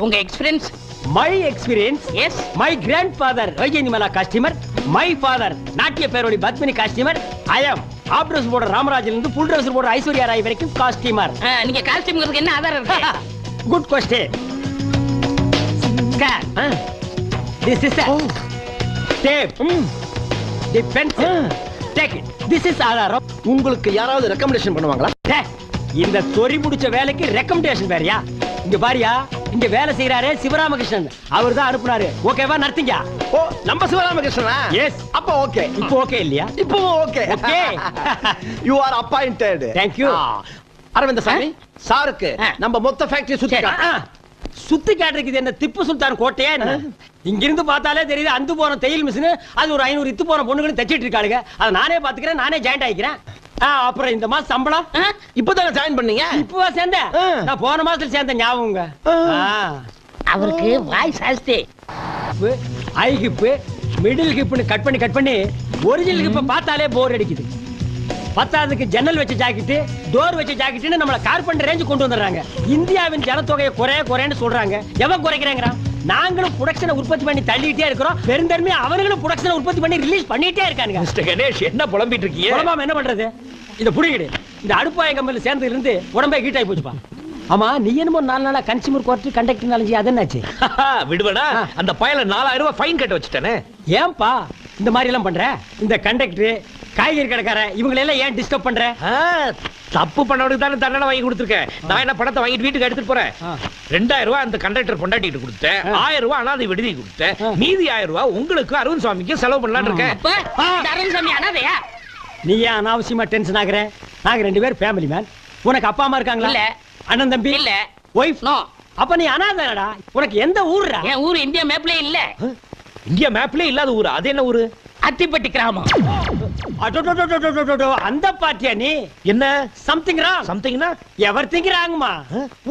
உங்க experience? My experience? Yes. My grandfather Vyjayanthimala customer. My father நாட்டிய பேரோடி Padmini customer. I am up dress போடுற ராமராஜில இருந்து ஃபுல் ட்ரெஸ் போடுற ஐஸ்வர்யா ராய் வரைக்கும் கஸ்டமர். நீங்க காஸ்டியூம்ங்கிறதுக்கு என்ன ஆதாரம் இருக்கு? Good question. This is a tape. The pencil. Take it. This is ஆதாரம். உங்களுக்கு யாராவது ரெக்கமெண்டேஷன் பண்ணுவாங்களா? இந்த சொறி முடிச்ச வேலைக்கு ரெக்கமெண்டேஷன் வேறயா? இங்க பாரியா, இங்க வேலை செய்யறாரே சிவராமகிருஷ்ணன், அவர் தான் அனுப்புனாரு. ஓகேவா? நடத்தீங்க. ஓ, நம்ம சிவராமகிருஷ்ணனா? எஸ். அப்ப ஓகே. இப்போ ஓகே இல்லையா? இப்போ okay. Okay. You are appointed. Thank you. Aravind Swamy, சாருக்கு நம்ம மொத்த ஃபேக்டரி சுத்தி சுத்தி காட்டுறதுக்கு என்ன திப்பு சுல்தான் கோட்டையா என்ன? இங்கிருந்து பார்த்தாலே தெரியுது அந்து போன தையல் மிஷின். அது ஒரு 500 இத்து போன பொண்ணுகளும் தச்சிட்டு இருக்காளுங்க. அதை நானே பாத்துக்கிறேன், நானே ஜாயிண்ட் ஆயிக்கிறேன். அப்புறம் இந்த மாசம் சம்பளம் இப்பதானே ஜாயின் பண்ணீங்க? இப்பவா சேர்ந்தேன்? நான் போன மாசத்துல சேர்ந்த ஞாபகங்க. அவருக்கு வாய் சாஸ்தி. ஐ ஹிப், மிடில் ஹிப்னு கட் பண்ணி ஒரிஜினல் ஹிப்ப பார்த்தாலே போர் அடிக்குது. பத்தாவதுக்கு ஜன்னல் வச்ச ஜாக்கெட், டோர் வச்ச ஜாக்கெட்னு நம்மள கார்பெண்டர் ரேஞ்ச் கொண்டு வந்துடுறாங்க. இந்தியாவின் ஜனத்தொகையை குறைன்னு சொல்றாங்க. எவன் குறைக்கிறாங்கறான்? நாங்களும் ப்ரொடக்ஷனை உற்பத்தி பண்ணி தள்ளிட்டே இருக்கிறோம். பெருந்தன்மை அவங்களும் ப்ரொடக்ஷனை உற்பத்தி பண்ணி ரிலீஸ் பண்ணிட்டே இருக்காங்க. மிஸ்டர் கணேஷ், என்ன புலம்பிட்டு இருக்கீங்க? புலம்பாம என்ன பண்றது? இத புடிங்கிடு. இந்த அடுப்பாய கம்பெனில சேர்ந்து இருந்து உடம்பே ஹீட் ஆகி போச்சுப்பா. ஆமா, நீ என்னமோ 4 நாளா கன்சியூமர் கோர்ட் கண்டக்டர் நாலஞ்சி அது என்னாச்சு? விடுவடா, அந்த பயல 4000 ரூபாய் ஃபைன் கட்ட வச்சிட்டேனே. ஏன்பா இந்த மாதிரி எல்லாம் பண்ற? இந்த கண்டக்டர், காய்கறி கடைக்காரன் இவங்களை எல்லாம் ஏன் டிஸ்டர்ப் பண்ற? தப்பு பண்ணவனுக்கு தானே தண்டனை வாங்கி கொடுத்துருக்கேன். நான் என்ன பணத்தை வாங்கிட்டு வீட்டுக்கு எடுத்துட்டு போறேன். 2000 ரூபாய் அந்த கண்டக்டர் பொண்டாட்டிட்டு கொடுத்தேன். 1000 ரூபாய் அனாதை விடுதி கொடுத்தேன். மீதி 1000 ரூபாய் உங்களுக்கு அரவிந்த் சுவாமிக்கு செலவு பண்ணலாம்னு இருக்கேன். அரவிந்த் சாமி அனாதையா? நீ ஏன் அனாவசியமா டென்ஷன் ஆகுற? நாங்க 2 பேர் ஃபேமிலி மேன். உனக்கு அப்பா அம்மா இருக்காங்களா? இல்ல. அண்ணன் தம்பி இல்ல. ஒய்ஃப்? நோ. அப்ப நீ அனாதைடா. உனக்கு எந்த ஊர்டா? என் ஊர் இந்தியா மேப்லயே இல்ல. இந்தியா மேப்லயே இல்லாத ஊரு. அது என்ன ஊரு? அத்திப்பட்டி கிராமம். அந்த பாட்டியா நீ? என்ன சம்திங் ராங். சம்திங்னா எவர்திங் ராங்மா.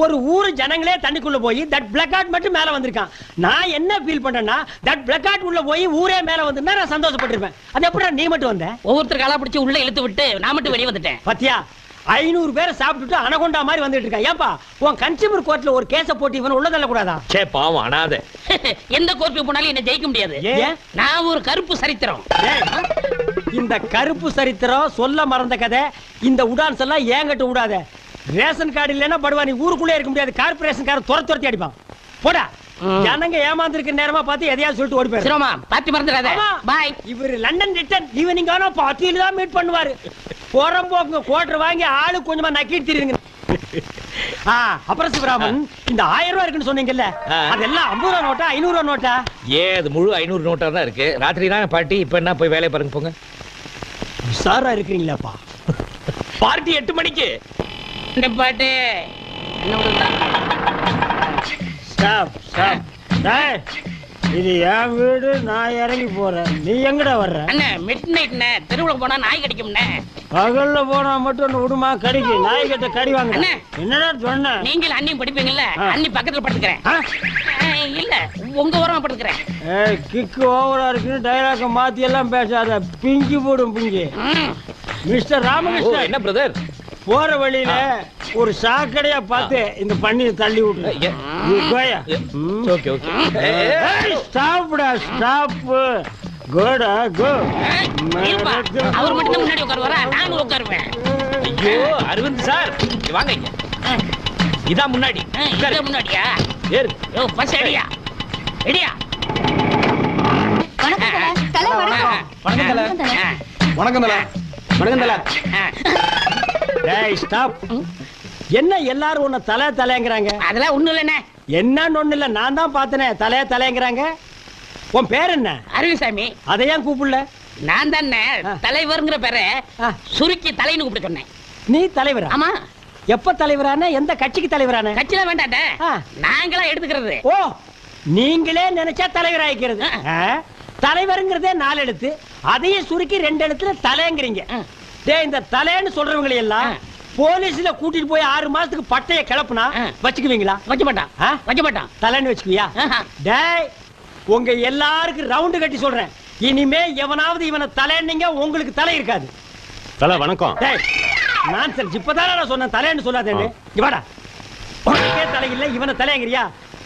ஒரு ஊரு ஜனங்களே தண்ணிக்குள்ள போய் தட் பிளாக் கார்ட் மட்டும் மேல வந்திருக்கான். நான் என்ன ஃபீல் பண்றேன்னா, தட் பிளாக் கார்ட் உள்ள போய் ஊரே மேல வந்திருந்தா நான் சந்தோஷப்பட்டிருப்பேன். அது எப்படா நீ மட்டும் வந்த? ஒவ்வொருத்தர் காலா பிடிச்சி உள்ள இழுத்து விட்டு நான் மட்டும் வெளியே வந்துட்டேன். பாத்தியா, 500 பேரை சாப்பிட்டுட்டு அனகொண்டா மாதிரி வந்துட்டு இருக்கான். ஏப்பா, உன் கன்சியூமர் கோர்ட்ல ஒரு கேஸ போட்டு இவன் உள்ள தள்ள கூடாதா? சே பாவம் அனாதை. எந்த கோர்ட்டுக்கு போனாலும் என்ன ஜெயிக்க முடியாது. ஏன்? நான் ஒரு கருப்பு சரித்திரம். இந்த கருப்பு சரித்திரம் சொல்ல மறந்த கதை. இந்த உடான்ஸ் எல்லாம் ஏங்கட்டு விடாத. ரேஷன் கார்டு இல்லைன்னா படுவா, நீ ஊருக்குள்ளே இருக்க முடியாது. கார்பரேஷன் காரன் துரத்தி அடிப்பான். போடா. ஜனங்க ஏமாந்துருக்க நேரமா பார்த்து எதையாவது சொல்லிட்டு ஓடி போயிரு. சிரமா பாத்தி மறந்துடாத. பாய். இவர் லண்டன் ரிட்டர்ன் ஈவினிங் ஆனா பார்ட்டியில தான் மீட் பண்ணுவாரு. போறம்போக்கு கோட்டர் வாங்கி ஆளு கொஞ்சமா நக்கிட்டு தெரியுங்க. அப்புறம் சிவராமன் இந்த 1000 ரூபாய் இருக்குன்னு சொன்னீங்கல்ல, அதெல்லாம் 50 ரூபா நோட்டா 500 ரூபா நோட்டா? அது முழு 500 நோட்டா தான் இருக்கு. ராத்திரி தான் பார்ட்டி, இப்ப என்ன போய் வேலையை பாருங்க போங்க. உஷாரா இருக்கிறீங்களாப்பா? பார்ட்டி 8 மணிக்கு. இந்த பாட்டு என்ன விடுதா? Stop stop. டேய், இது என் வீடு, நான் இறங்கி போறேன். நீ எங்கடா வர்ற? அண்ணே மிட் நைட்ண்ணே, தெருவுல போனா நாய் கடிக்கும்ண்ணே. பகல்ல போனா மட்டும் விடுமா கடிக்கு? நாய் கிட்ட கடி வாங்க. அண்ணே, என்னடா சொன்ன? நீங்கள் அண்ணியும் படிப்பீங்கல்ல, அண்ணி பக்கத்துல படுத்துக்கிறேன். இல்ல உங்க ஓரமா படுத்துக்கிறேன். கிக்கு ஓவரா இருக்குன்னு டைலாக மாத்தி எல்லாம் பேசாத, பிங்கி போடும் பிங்கி. மிஸ்டர் ராமகிருஷ்ணன், என்ன பிரதர்? போற வழியில ஒரு சாக்கடையா பார்த்து இந்த பண்ணியை தள்ளி விட்டு. Okay okay. ஸ்டாப்டா ஸ்டாப். கோடா கோ. அவர் மட்டும் தான் முன்னாடி உட்காருவாரா? நானும் உட்காருவேன். ஐயோ அரவிந்த் சார், வாங்க இங்க. இதான் முன்னாடி. இதான் முன்னாடியா? ஏறு. யோ ஃபர்ஸ்ட் அடியா. ரெடியா? வணக்கம் தல. வணக்கம். வணக்கம் தல. வணக்கம் தல. வணக்கம் தல. டேய் ஸ்டாப். என்ன எல்லாரும் உன்னை தலை தலைங்கறாங்க? அதெல்லாம் ஒண்ணும் இல்லண்ணே. என்னன்னு ஒண்ணு இல்ல, நான் தான் பார்த்தனே தலை தலைங்கறாங்க. உன் பேர் என்ன? அரவிசாமி. அதை ஏன் கூப்பிடல? நான் தானே தலைவர்ங்கிற பேரை சுருக்கி தலைன்னு கூப்பிட சொன்னேன். நீ தலைவரா? ஆமா. எப்ப தலைவரான? எந்த கட்சிக்கு தலைவரான? கட்சியில வேண்டாட்டே, நாங்களா எடுத்துக்கிறது. ஓ, நீங்களே நினைச்சா தலைவர் ஆயிக்கிறது. தலைவருங்கிறதே 4 எழுத்து, அதையும் சுருக்கி 2 எழுத்துல தலைங்கிறீங்க. டேய், இந்த தலைன்னு சொல்றவங்களை எல்லாம் போலீஸ்ல கூட்டிட்டு போய் 6 மாசத்துக்கு பட்டைய கிளப்புனா வச்சுக்குவீங்களா? வைக்க மாட்டான். வைக்க மாட்டான். தலைன்னு வச்சுக்குவியா? டேய், உங்க எல்லாருக்கும் ரவுண்டு கட்டி சொல்றேன், இனிமே எவனாவது இவனை தலைன்னீங்க உங்களுக்கு தலை இருக்காது. தல வணக்கம். டேய், நான் சரி இப்பதானே நான் சொன்னேன் தலைன்னு சொல்லாதேன்னு. இங்க வாடா. உனக்கே தலை இல்ல, இவனை தலைங்கிறியா?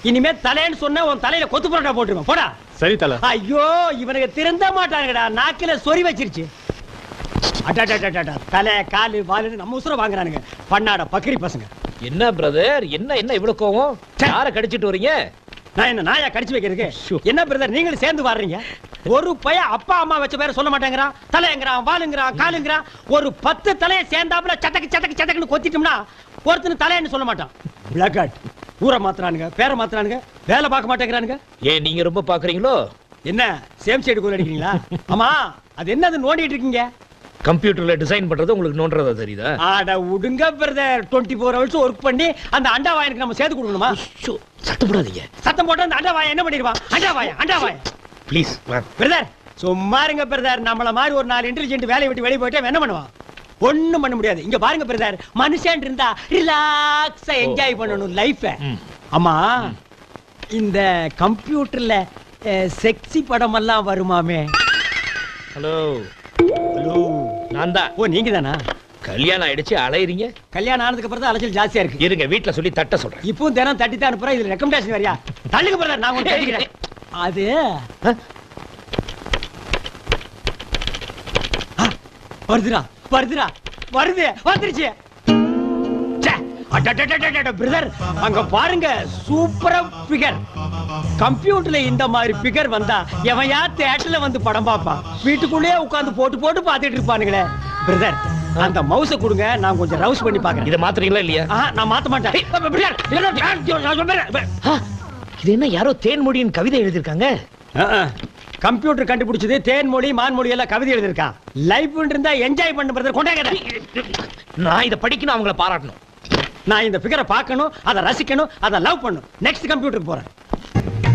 இனிமே தலைன்னு சொன்ன உன் தலையில கொத்து புரோட்டா போட்டுருவேன். போடா. சரி தல. ஐயோ, இவனுக்கு திருந்த மாட்டாங்கடா, நாக்கில சொறி வச்சிருச்சு. தலை காலு வாலு நம்ம உசுர வாங்குறானுங்க, பண்ணாட பக்கிரி பசங்க. என்ன பிரதர், என்ன என்ன இவ்வளவு கோவம்? யாரை கடிச்சிட்டு வரீங்க? நான் என்ன நாயா கடிச்சு வைக்கிறதுக்கு? என்ன பிரதர், நீங்களும் சேர்ந்து வர்றீங்க? ஒரு பையன் அப்பா அம்மா வச்ச பேரை சொல்ல மாட்டேங்கிறான். தலைங்கிறான், வாலுங்கிறான், காலுங்கிறான். ஒரு 10 தலையை சேர்ந்தாப்புல சட்டக்கு சட்டக்கு சட்டக்குன்னு கொத்திட்டோம்னா ஒருத்தனு தலைன்னு சொல்ல மாட்டான். பிளாக் ஊரை மாத்துறானுங்க, பேரை மாத்துறானுங்க, வேலை பார்க்க மாட்டேங்கிறானுங்க. ஏன் நீங்க ரொம்ப பாக்குறீங்களோ? என்ன சேம் சைடு கோல் அடிக்கிறீங்களா? ஆமா, அது என்னது நோண்டிட்டு இருக்கீங்க? கம்ப்யூட்டர்ல டிசைன் பண்றது உங்களுக்கு நோன்றதா தெரியுதா? ஆட உடுங்க பிரதர், 24 ஹவர்ஸ் ஒர்க் பண்ணி அந்த அண்டா வாயனுக்கு நம்ம சேர்த்து கொடுக்கணுமா? சத்தம் போடாதீங்க. சத்தம் போட்டு அந்த அண்டா வாய என்ன பண்ணிடுவான்? அண்டா வாய ப்ளீஸ் பிரதர், சும்மா இருங்க பிரதர். நம்மள மாதிரி ஒரு 4 இன்டெலிஜென்ட் வேலையை விட்டு வெளியே போயிட்டா என்ன பண்ணுவான்? ஒண்ணும் பண்ண முடியாது. இங்க பாருங்க பிரதர், மனுஷன் இருந்தா ரிலாக்ஸா என்ஜாய் பண்ணணும் லைஃப. ஆமா, இந்த கம்ப்யூட்டர்ல செக்ஸி படம் எல்லாம் வருமாமே? ஹலோ ஹலோ, நான் தான். ஓ, நீங்க தானா? கல்யாணம் ஆயிடுச்சு, அலையறீங்க. கல்யாணம் ஆனதுக்கு அப்புறம் தான் அலைச்சல் ஜாஸ்தியா இருக்கு. இருங்க, வீட்ல சொல்லி தட்ட சொல்றேன். இப்பவும் தினம் தட்டி தான் அனுப்புறேன். இதுல ரெக்கமெண்டேஷன் வரியா? தள்ளுங்க பிரதர், நான் உங்களுக்கு தட்டிக்கிறேன். அது வருதுடா வருதுடா வருது வந்துருச்சு. பிரதர், அங்க பாருங்க, சூப்பரா பிகர். கம்ப்யூட்டர்ல இந்த மாதிரி பிகர் வந்தா எவன் யார் தியேட்டர்ல வந்து படம் பாப்பான்? வீட்டுக்குள்ளேயே உட்கார்ந்து போட்டு போட்டு பாத்துட்டு இருப்பானுங்களே. பிரதர், அந்த மவுஸை கொடுங்க, நான் கொஞ்சம் ரவுஸ் பண்ணி பாக்குறேன். இத மாத்துறீங்களா இல்லையா? நான் மாத்த மாட்டேன். இது என்ன, யாரோ தேன்மொழியின் கவிதை எழுதிருக்காங்க? கம்ப்யூட்டர் கண்டுபிடிச்சது தேன்மொழி மான்மொழி எல்லாம் கவிதை எழுதிருக்கான். லைஃப் இருந்தா என்ஜாய் பண்ணு பிரதர். கொண்டாங்க. நான் இத படிக்கணும், அவங்கள பாராட்டணும். நான் இந்த பிகரை பார்க்கணும், அதை ரசிக்கணும், அதை லவ் பண்ணணும். நெக்ஸ்ட் கம்ப்யூட்டருக்கு போறேன்.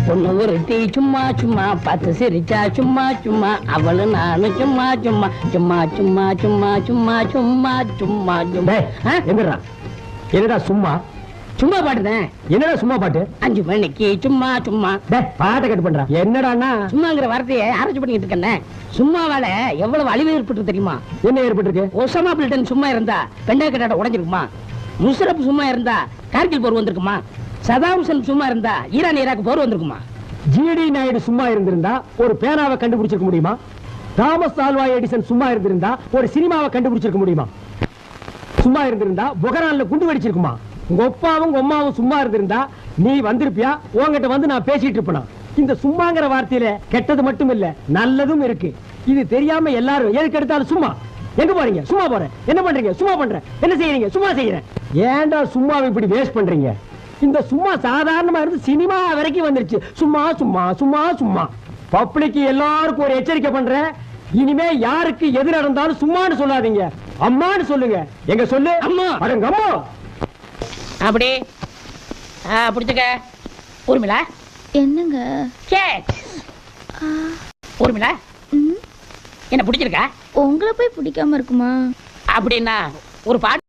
பொண்ணு ஒருத்தி சும்மா சும்மா பார்த்து சிரிச்சா சும்மா சும்மா, அவளு நானும் சும்மா சும்மா சும்மா சும்மா சும்மா சும்மா சும்மா சும்மா சும்மா. எங்கடா என்னடா சும்மா சும்மா பாட்டுதான். என்னடா சும்மா பாட்டு? 5 மணிக்கு சும்மா சும்மா. பாட்டை கட்டு பண்றா. என்னடானா சும்மாங்கிற வார்த்தையை ஆராய்ச்சி பண்ணிட்டு இருக்கேன். சும்மாவால எவ்வளவு அழிவு ஏற்பட்டு தெரியுமா? என்ன ஏற்பட்டிருக்கு? ஒசாமா பில்டன் சும்மா இருந்தா பெண்டா கட்டாட உடைஞ்சிருக்குமா? முஷரப் சும்மா இருந்தா கார்கில் போர் வந்திருக்குமா? சதாம் ஹுசேன் சும்மா இருந்தா ஈரான் ஈராக் போர் வந்திருக்குமா? ஜிடி நாயுடு சும்மா இருந்திருந்தா ஒரு பேனாவை கண்டுபிடிச்சிருக்க முடியுமா? தாமஸ் ஆல்வா எடிசன் சும்மா இருந்திருந்தா ஒரு சினிமாவை கண்டுபிடிச்சிருக்க முடியுமா? சும்மா இருந்திருந்தா பொகரான்ல குண்டு வெடிச்சிருக்குமா? உங்க அப்பாவும் உங்க அம்மாவும் சும்மா இருந்திருந்தா நீ வந்திருப்பியா? உங்ககிட்ட வந்து நான் பேசிட்டு இருப்பேனா? இந்த சும்மாங்கிற வார்த்தையில கெட்டது மட்டும் இல்ல, நல்லதும் இருக்கு. இது தெரியாம எல்லாரும் எதுக்கு எடுத்தாலும் சும்மா எங்க போறீங்க? சும்மா போறேன். என்ன பண்றீங்க? சும்மா பண்றேன். என்ன செய்யறீங்க? சும்மா செய்யறேன். ஏன்டா சும்மாவை இப்படி வேஸ்ட் பண்றீங்க? இந்த சும்மா சாதாரணமா இருந்து சினிமா வரைக்கும் வந்துருச்சு. சும்மா சும்மா சும்மா சும்மா. பப்ளிக் எல்லாருக்கும் ஒரு எச்சரிக்கை பண்றேன். இனிமே யாருக்கு எது நடந்தாலும் சும்மான்னு சொல்லாதீங்க, அம்மான்னு சொல்லுங்க. எங்க சொல்லு அம்மா. அடங்க அம்மா. அப்படி பிடிச்சுக்க. ஊர்மிளா என்னங்க? ஊர்மிளா என்ன பிடிச்சிருக்கா? உங்களை போய் பிடிக்காம இருக்குமா? அப்படின்னா ஒரு பாட்டு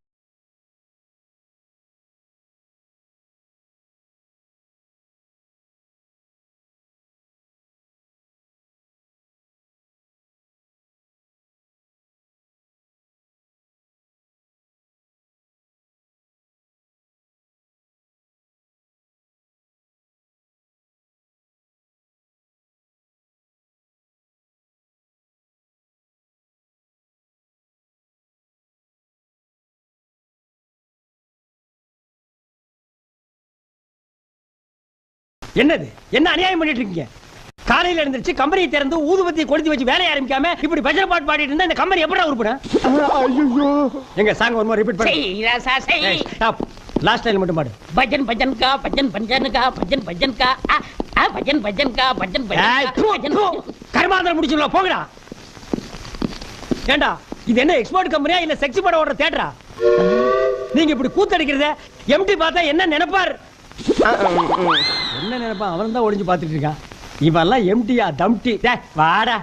என்னது? என்ன அநியாயம் பண்ணிட்டு இருக்கீங்க? காலையில எழுந்திருச்சு கம்பெனியை திறந்து ஊதுபத்தியை கொளுத்தி வச்சு வேலையை ஆரம்பிக்காம இப்படி பஜனை பாட்டு பாடிட்டு இருந்தா இந்த கம்பெனி எப்படா உருப்படும்? ஐயோ எங்க சாங் ஒரு மாதிரி ரிப்பீட் பண்ணு. ஸ்டாப். லாஸ்ட் லைன் மட்டும் பாடு. பஜன் பஜன் கா பஜன் பஜன் கா பஜன் பஜன் கா பஜன் பஜன் கா பஜன் பஜன். கர்மாந்திரம் முடிச்சுடலாம் போங்கடா. ஏண்டா இது என்ன எக்ஸ்போர்ட் கம்பெனியா இல்ல செக்ஸ் படம் ஓடுற தியேட்டரா? நீங்க இப்படி கூத்தடிக்கிறத எம்டி பார்த்தா என்ன நினைப்பார்? என்ன நினைப்பான்? அவன் தான் ஒளிஞ்சு பார்த்துட்டு இருக்கான். இவெல்லாம் எம்டியா தம்டி. வாடா.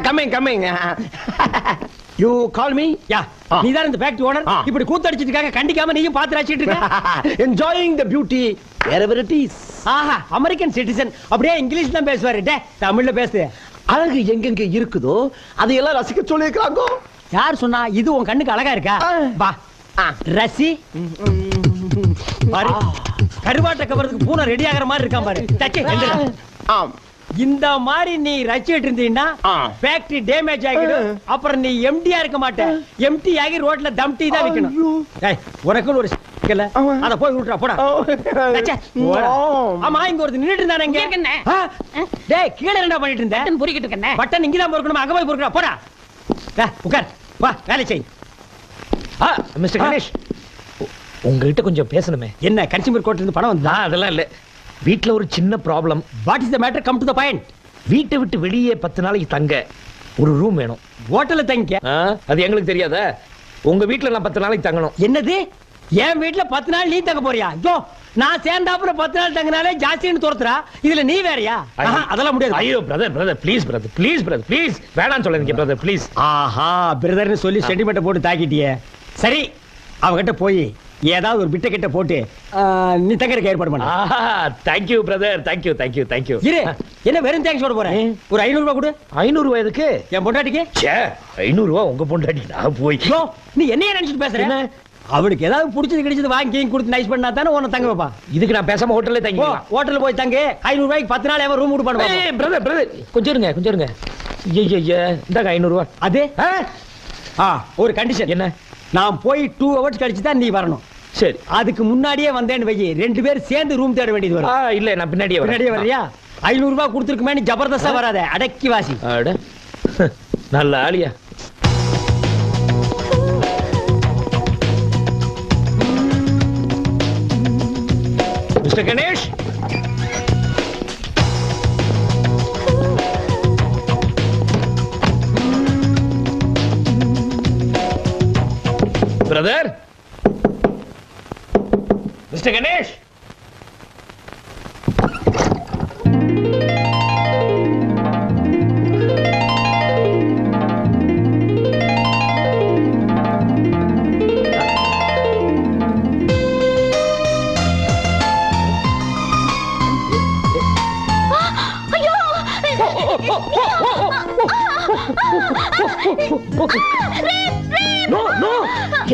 Coming coming. You call me? Yeah நீ தான் இந்த ஃபேக்டரி ஓனர். இப்படி கூத்தடிச்சிட்டு இருக்காங்க, கண்டிக்காம நீயும் பார்த்து ரசிச்சிட்டு இருக்க. Enjoying the beauty wherever it is. ஆஹா அமெரிக்கன் சிட்டிசன். அப்படியே இங்கிலீஷ் தான் பேசுவாரு. தமிழ்ல பேசு. அழகு எங்கெங்க இருக்குதோ அதையெல்லாம் ரசிக்க சொல்லிருக்காங்க. யார் சொன்னா? இது உன் கண்ணுக்கு அழகா இருக்கா? வா ரசி. பாரு கருவாட்ட கவரத்துக்கு பூனை ரெடி ஆகிற மாதிரி இருக்கான் பாரு. டச்சே ஆம். இந்த மாதிரி நீ ரசிச்சிட்டு இருந்தீன்னா ஃபேக்டரி டேமேஜ் ஆகிடும். அப்புறம் நீ எம்டியா இருக்க மாட்ட. எம்டி ஆகி ரோட்ல தம்டி தான் வைக்கணும். ஏய் உனக்குன்னு ஒரு இல்ல அத போய் விட்டுறா போடா. டச்சே ஆமா இங்க ஒரு நின்னுட்டு இருந்தானே இங்க. டேய் கீழ என்னடா பண்ணிட்டு இருந்த? பட்டன் பொறிக்கிட்டு இருக்கேன். பட்டன் இங்க தான் பொறுக்கணும், அங்க போய் பொறுக்கடா போடா. உட்கார் வா வேலை செய். மிஸ்டர் கணேஷ் உங்ககிட்ட கொஞ்சம் பேசணுமே. என்ன கன்சியூமர் கோர்ட்ல இருந்து பணம் வந்தா? அதெல்லாம் இல்ல, வீட்ல ஒரு சின்ன problem. What is the matter? Come to the point. வீட்டை விட்டு வெளியே 10 நாளைக்கு தங்க ஒரு ரூம் வேணும். ஹோட்டல்ல தங்கிக்க. அது எங்களுக்கு தெரியாதா? உங்க வீட்ல நான் 10 நாளைக்கு தங்கணும். என்னது? என் வீட்ல 10 நாள் நீ தங்க போறியா? ஐயோ நான் சேர்ந்தாப்புல 10 நாள் தங்கினாலே ஜாஸ்தின்னு தோர்த்துறா. இதுல நீ வேறயா? அதெல்லாம் முடியாது. ஐயோ brother please brother please brother please வேணாம்னு சொல்லாதீங்க பிரதர் ப்ளீஸ். ஆஹா பிரதர்னு சொல்லி சென்டிமெண்ட் போட்டு தாக்கிட்டியே. சரி அவகிட்ட போய் ஏதாவது ஒரு பிட்ட கிட்ட போட்டு நீ தங்கறதுக்கு ஏற்பாடு பண்ணு. Thank you brother. Thank you thank you thank you. இரு என்ன வெறும் தேங்க்ஸ் சொல்ல போறேன். ஒரு 500 ரூபாய் கொடு. 500 ரூபாய் எதுக்கு? என் பொண்டாட்டிக்கு. ச்சே 500 ரூபாய் உங்க பொண்டாட்டி நான் போய். நீ என்னைய நினைச்சிட்டு பேசுற? அவளுக்கு ஏதாவது பிடிச்சது கிடைச்சது வாங்கி கொடுத்து நைஸ் பண்ணா தானே உன்னை தங்க வைப்பா. இதுக்கு நான் பேசாம ஹோட்டல்ல தங்கி. ஹோட்டல்ல போய் தங்க. 500 ரூபாய்க்கு 10 நாள் எவன் ரூம் விட்டு பண்ணுவா? பிரதர் கொஞ்சம் இருங்க. ஐயா இந்தாங்க 500 ரூபாய். அது ஒரு கண்டிஷன். என்ன? நான் போய் 2 hours கழிச்சு தான் நீ வரணும். சரி அதுக்கு முன்னாடியே வந்தேன்னு வை, 2 பேரும் சேர்ந்து ரூம் தேட வேண்டியது வரும். இல்ல நான் பின்னாடியே வரியா? 500 ரூபாய் கொடுத்துருக்குமே நீ ஜபர்தஸ்தா வராத, அடக்கி வாசி. அட நல்ல ஆளியா. Mister Ganesh brother. Mister Ganesh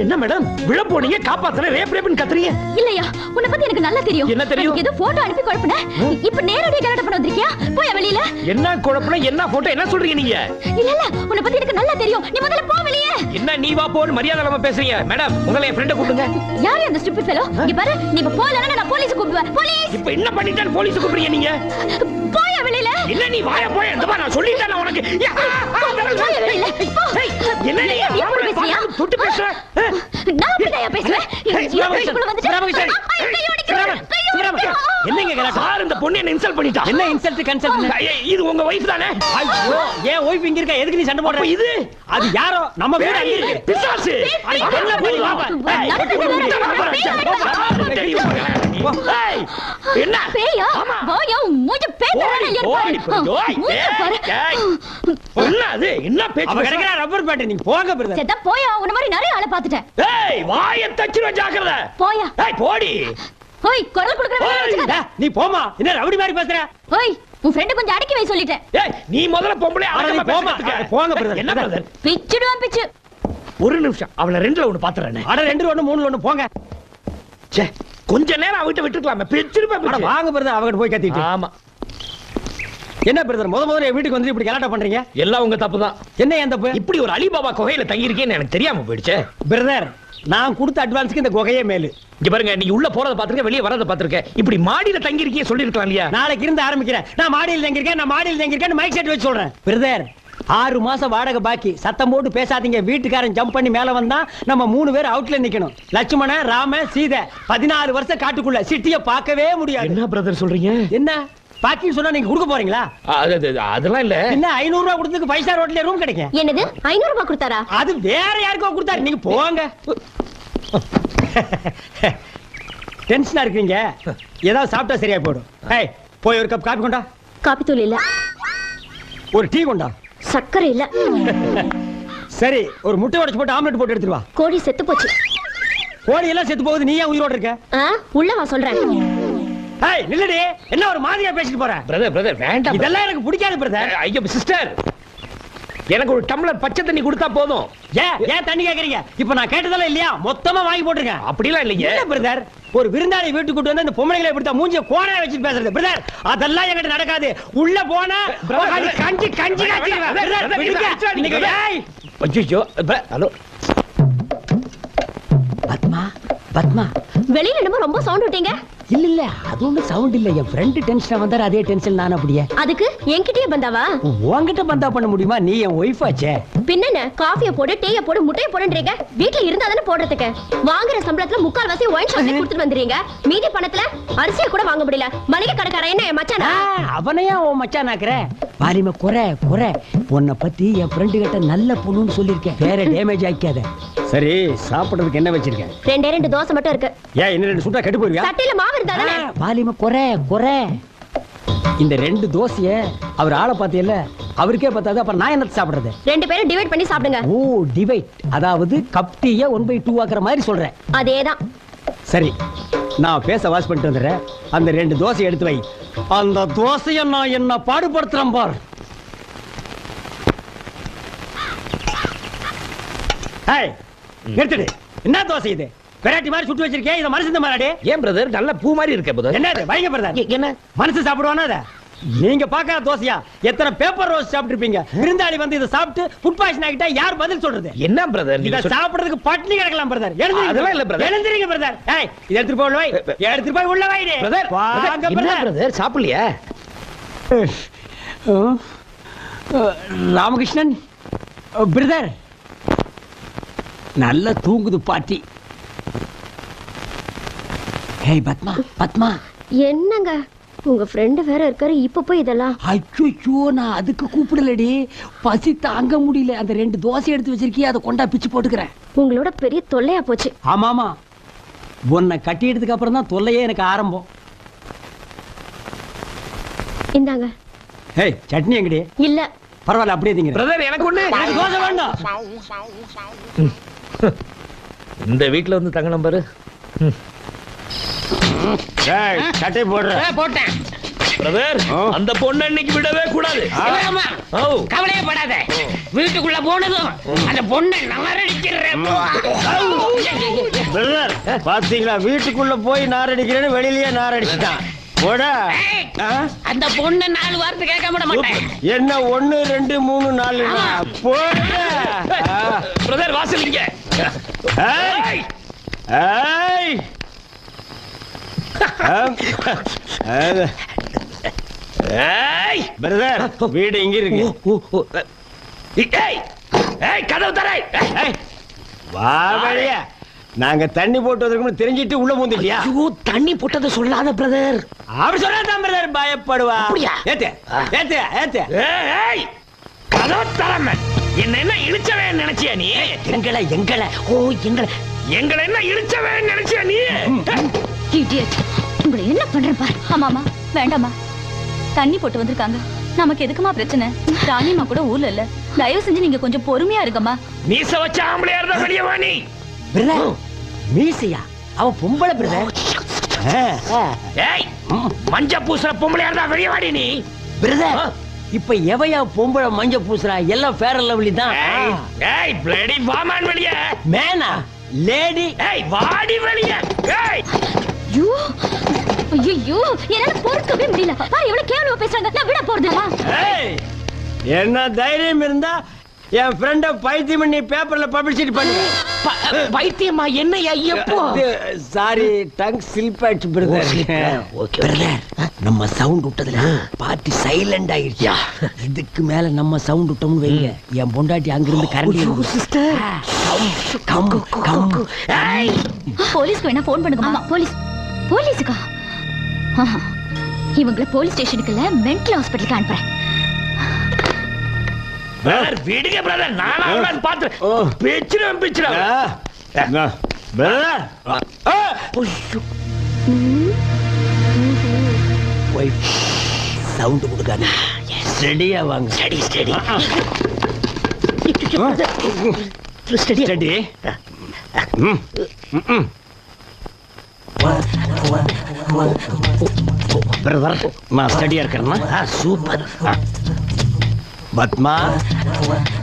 என்ன மேடம் விழ போனீங்க, காப்பாத்துற ரேப் ரேப்னு கத்துறீங்க? இல்லையா உன்னை பத்தி எனக்கு நல்லா தெரியும். என்ன தெரியும்? ஏதோ போட்டோ அனுப்பி குழப்பன. இப்ப நேரடியா கரெக்ட் பண்ண வந்திருக்கியா? போய் வெளியில. என்ன குழப்பன? என்ன போட்டோ? என்ன சொல்றீங்க நீங்க? இல்ல உன்னை பத்தி எனக்கு நல்லா தெரியும். நீ முதல்ல போ வெளியே. என்ன நீ வா போன்னு மரியாதை இல்லாம பேசுறீங்க? மேடம் உங்களை என் ஃப்ரெண்ட கூப்பிடுங்க. யார் அந்த ஸ்டூபிட் ஃபெலோ? இங்க பாரு நீ போலனா நான் போலீஸ் கூப்பிடுவேன். போலீஸ். இப்போ என்ன பண்ணிட்டான் போலீஸ் கூப்பிடுறீங்க நீங்க? போய் போயா வெளியில. இல்ல நீ வாயா போய் அந்த மாதிரி நான் சொல்லிட்டேன் உனக்கு. போயா வெளியில. என்ன நீ எப்படி பேசுறியா? தொட்டு பேசுற? நான் அப்படிதான் பேசுறேன். என்னங்க கலாட்டா? சார் இந்த பொண்ணு என்ன இன்சல்ட் பண்ணிட்டா. என்ன இன்சல்ட் கன்சல்ட்? இது உங்க வைஃப் தானே? ஐயோ ஏன் வைஃப் இங்க இருக்கா? எதுக்கு நீ சண்டை போடுற? இது அது யாரோ நம்ம வீடு அங்க இருக்கு. பிசாசு. என்ன பண்ணி பாப்பா? என்ன பேயா? வாயா மூஞ்ச பேத்தறல அது என்ன பேச்சு? அவ கிடைக்கிற ரப்பர் பேட் நீங்க போங்க பிரதர். செத்த போயா. உன்ன மாதிரி நிறைய ஆளை பாத்துட்டேன். ஏய் வாயை தச்சிர ஜாக்கிரதை. போயா. ஏய் போடி. ஓய் குரல் குடுக்குற. நீ போமா. என்ன ரவுடி மாதிரி பேசுற? ஓய் உன் ஃப்ரெண்ட் கொஞ்சம் அடக்கி வை சொல்லிட்டேன். ஏய் நீ முதல்ல பொம்பளை அடக்கமா போமா. போங்க பிரதர். என்ன பிரதர்? பிச்சுடுவான் பிச்சு. ஒரு நிமிஷம் அவளை ரெண்டுல ஒண்ணு பாத்துறேன். அட 2 1 3 1 போங்க. ச்சே கொஞ்ச நேரம் அவகிட்ட விட்டுக்கலாமே. பிச்சிருப்பா அட பிச்சு. வாங்க பிரதர் அவகிட்ட போய் கத்திட்டு. ஆமா. என்ன பிரதர் முதல்ல வீட்டுக்கு வந்து இப்படி கலாட்டா பண்றீங்க? எல்லாம் உங்க தப்பு தான். என்ன ஏன் தப்பு? இப்படி ஒரு அலிபாபா குகையில தங்கி இருக்கேன்னு எனக்கு தெரியாம போயிடுச்சே. பிரதர் நான் கொடுத்த அட்வான்ஸ்க்கு இந்த குகையே மேலு. இங்க பாருங்க நீ உள்ள போறத பாத்துருக்க வெளிய வரத பாத்துருக்க. இப்படி மாடியில தங்கி இருக்கே சொல்லிருக்கலாம் இல்லையா? நாளைக்கு இருந்து ஆரம்பிக்கிறேன். நான் மாடியில் தங்கியிருக்கேன் மைக் செட் வச்சு சொல்றேன். பிரதர் 6 மாசம் வாடகை பாக்கி. சத்தம் போட்டு பேசாதீங்க. வீட்டுக்காரன் ஜம்ப் பண்ணி மேல வந்தா நம்ம 3 பேர் அவுட்ல நிக்கணும். லட்சுமணன் ராம சீதை 14 வருஷம் காட்டுக்குள்ள சிட்டிய பார்க்கவே முடியாது. என்ன பிரதர் சொல்றீங்க? என்ன பாக்கின்னு சொன்னா நீங்க கொடுக்க போறீங்களா? அதெல்லாம் இல்ல. என்ன 500 ரூபாய் கொடுத்துக்கு 5 ஸ்டார் ஹோட்டல்ல ரூம் கிடைக்கும். என்னது 500 ரூபாய் கொடுத்தாரா? அது வேற யாருக்கோ கொடுத்தாரு. நீங்க போங்க. டென்ஷனா இருக்கீங்க. ஏதாவது சாப்பிட்டா சரியா போயிடும். ஏய் போய் ஒரு கப் காபி கொண்டா. காபி தூள் இல்ல. ஒரு டீ கொண்டா. சக்கரை இல்ல. சரி ஒரு முட்டை உடைச்சு போட்டு ஆம்லெட் போட்டு எடுத்துட்டு வா. கோழி செத்து போச்சு. கோழி எல்லாம் செத்து போகுது. நீ ஏன் உயிரோட இருக்க? உள்ள வா சொல்றேன். ஏய் நில்லடி. என்ன ஒரு மாதிரியா பேசிட்டு போற? பிரதர் வேண்டாம். இதெல்லாம் எனக்கு பிடிக்காது பிரதர். ஐயோ சிஸ்டர் எனக்கு ஒரு டம்ளர் பச்சை தண்ணி கொடுத்தா போதும். ஏன் தண்ணி கேக்குறீங்க? இப்ப நான் கேட்டதெல்லாம் இல்லையா? மொத்தமா வாங்கி போட்டுருக்கேன். அப்படிலாம் இல்லையே. இல்ல பிரதர் ஒரு விருந்தாளி வீட்டுக்கு கூட்டு வந்து இந்த பொம்பளைகளை இப்படி மூஞ்சிய கோணையா வச்சுட்டு பேசுறது பிரதர். அதெல்லாம் என்கிட்ட நடக்காது. உள்ள போனா கஞ்சி காய்ச்சிடுவேன். ஐயோ ஹலோ பத்மா பத்மா வெளியில என்னமோ ரொம்ப சவுண்ட் விட்டீங்க. இல்ல அது ஒண்ணு சவுண்ட் இல்ல. என் ஃப்ரெண்ட் டென்ஷனா வந்தாரு. அதே டென்ஷன் நான் அப்படியே. அதுக்கு என்கிட்டயே பந்தாவா? உன்கிட்ட பந்தா பண்ண முடியுமா? நீ என் ஒய்ஃப் ஆச்சே. பின்னென்ன காஃபியை போடு டீயை போடு முட்டையை போடுன்றீங்க. வீட்டுல இருந்தா தானே போடுறதுக்கு. வாங்குற சம்பளத்துல 3/4 ஒயின் ஷாப்ல கொடுத்துட்டு வந்துறீங்க. மீதி பணத்துல அரிசியை கூட வாங்க முடியல. மளிகை கடைக்காரன் என்ன என் மச்சானா? அவனையா உன் மச்சான் ஆக்குற? வாலிம குறை உன்னை பத்தி என் ஃப்ரெண்டு கிட்ட நல்ல பொண்ணுன்னு சொல்லிருக்கேன். வேற டேமேஜ் ஆக்காத. சரி சாப்பிடுறதுக்கு என்ன வச்சிருக்கேன்? 2 தோசை மட்டும் இருக்கு. ஏன் இன்னும் 2 சுட்டா கெட்டு போயிருவியா? சட்டையில மாவு இருந்தா தானே. வாலிம குறை இந்த 2 தோசைய அவர் ஆளை பாத்தியல்ல அவருக்கே பத்தாது. அப்புறம் நான் என்னத்தை சாப்பிடுறது? 2 பேரும் டிவைட் பண்ணி சாப்பிடுங்க. ஓ டிவைட். அதாவது கப் டீய 1/2 ஆக்குற மாதிரி சொல்றேன். அதேதான். சரி நான் பேச வாஷ் பண்ணிட்டு வந்துடுறேன். அந்த 2 தோசை எடுத்து வை. அந்த தோசையை நான் என்ன பாடுபடுத்துறேன் பார். எடுத்துடு. என்ன தோசை இது? வெரைட்டி மாதிரி சுட்டு வச்சிருக்கேன். இத மனுஷன் மாறாடே. ஏன் பிரதர் நல்ல பூ மாதிரி இருக்கே பிரதர். என்னது வைங்க பிரதர். என்ன மனுஷன் சாப்பிடுவானா அத? நீங்க பாக்காத தோசையா? எத்தனை பேப்பர் ரோஸ் சாப்பிட்டுருப்பீங்க. விருந்தாளி வந்து இத சாப்பிட்டு ஃபுட் பாய்சன் ஆகிட்டா யார் பதில் சொல்றது? என்ன பிரதர் இத சாப்பிடுறதுக்கு பட்டினி கிடக்கலாம் பிரதர். அதெல்லாம் இல்ல பிரதர். எழுந்திரீங்க பிரதர். ஏய் இத எடுத்து போய் உள்ள வை. எடுத்து போய் உள்ள வைடே பிரதர். வாங்க என்ன பிரதர் சாப்பிடலையா? ராமகிருஷ்ணன் பிரதர் நல்ல தூங்குது பாட்டி. ஏய் பத்மா பத்மா. என்னங்க உங்க ஃப்ரெண்ட் வேற இருக்காரு. இப்ப போய் இதெல்லாம். ஐயோ நான் அதுக்கு கூப்பிடலடி. பசி தாங்க முடியல. அந்த 2 தோசை எடுத்து வச்சிருக்கிய அதை கொண்டா பிச்சு போட்டுக்கிறேன். உங்களோட பெரிய தொல்லையா போச்சு. ஆமாமா உன்னை கட்டியதுக்கு அப்புறம் தான் தொல்லையே எனக்கு ஆரம்பம். இந்தாங்க. ஏய் சட்னி எங்கடி? இல்ல பரவாயில்ல அப்படியே திங்க பிரதர். எனக்கு ஒண்ணு தோசை வேண்டாம். இந்த வீட்ல வந்து தங்க நம்பரு. ஏய் சட்டை போடுற. போட்டேன் பிரதர். அந்த பொண்ணை இன்னைக்கு விடவே கூடாது. கவலையே படாத. வீட்டுக்குள்ள போனதும் அந்த பொண்ணை நாரடிக்கிறேன். பிரதர் பாத்தீங்களா வீட்டுக்குள்ள போய் நாரடிக்கிறேன்னு வெளியிலேயே நாரடிச்சுட்டான். போடா. அந்த பொண்ணு 4 வாரத்தை கேட்க விட மாட்டேன். என்ன 1 2 3 4 போடா. பிரதர் வாசலிங்க. ஏய் ஏய் ஏய் பிரதர் வீடு எங்க இருக்கு? ஏய் ஏய் கதவு தரை. ஏய் வா வழியா. நாங்க தண்ணி போட்டு வந்திருக்கோம்னு தெரிஞ்சிட்டு உள்ள பூந்துட்டியா? ஐயோ தண்ணி போட்டத சொல்லாத பிரதர். அப்படி சொல்லாதான் பிரதர் பயப்படுவா. ஏத்து ஏத்து ஏத்து. ஏய் கதவு தரமே. என்ன இழுச்சவே நினைச்சியா நீ? எங்களை என்ன இழுச்சவே நினைச்சியா நீ? இடியட். உங்களை என்ன பண்றேன் பாரு. ஆமாமா வேண்டாமா. தண்ணி போட்டு வந்திருக்காங்க. நமக்கு எதுக்குமா பிரச்சனை? ராணிமா கூட ஊர்ல இல்ல. தயவு செஞ்சு நீங்க கொஞ்சம் பொறுமையா இருக்கமா. மீச வச்ச ஆம்பளையா இருந்தா வெளிய வா நீ. பிரதர் மீசையா? அவ பொம்பளை பிரதர். ஏய் மஞ்ச பூசுற பொம்பளையா இருந்தா வெளிய வாடி நீ. பிரதர் இப்ப எவையா பொம்பளை மஞ்ச பூசுறா? எல்லாம் ஃபேர் அண்ட் லவ்லி தான். ஏய் பிளடி வாமான் வெளிய. மேனா லேடி. ஏய் வாடி வெளிய. ஏய் ஐயோ ஐயோ என்னால பொறுக்கவே முடியல. எவ்வளவு கேவலமா பேசுறாங்க. நான் விட போறதுமா. ஏய் என்ன தைரியம் இருந்தா என் ஃப்ரெண்ட பைத்தியம் பண்ணி பேப்பர்ல பப்ளிசிட்டி பண்ணுங்க. பைத்தியமா என்னையா எப்போ? சாரி டங் ஸ்லிப் ஆயிடுச்சு பிரதர். Okay brother. நம்ம சவுண்ட் விட்டதுல பார்ட்டி சைலண்ட் ஆயிடுச்சு. இதுக்கு மேல நம்ம சவுண்ட் விட்டோம்னு வைங்க என் பொண்டாட்டி அங்கிருந்து கரண்ட் சிஸ்டர் கம் கம். ஏய் போலீஸ்க்கு வேணா ஃபோன் பண்ணுங்க. ஆமா போலீஸ். போலீஸ்க்கா? இவங்கள போலீஸ் ஸ்டேஷனுக்கு இல்ல மென்டல் ஹாஸ்பிடலுக்கு அனுப்புறேன். பிரதர் விடுங்க பிரதர். நானா அவளை பாத்து பேச்சுறேன். பிரதர் ஒய்ஃப் சவுண்ட் கொடுக்காத. ஸ்டடியா வாங்க. Study study study study. Brother நான் ஸ்டடியா இருக்கேன்னா சூப்பர். பத்மா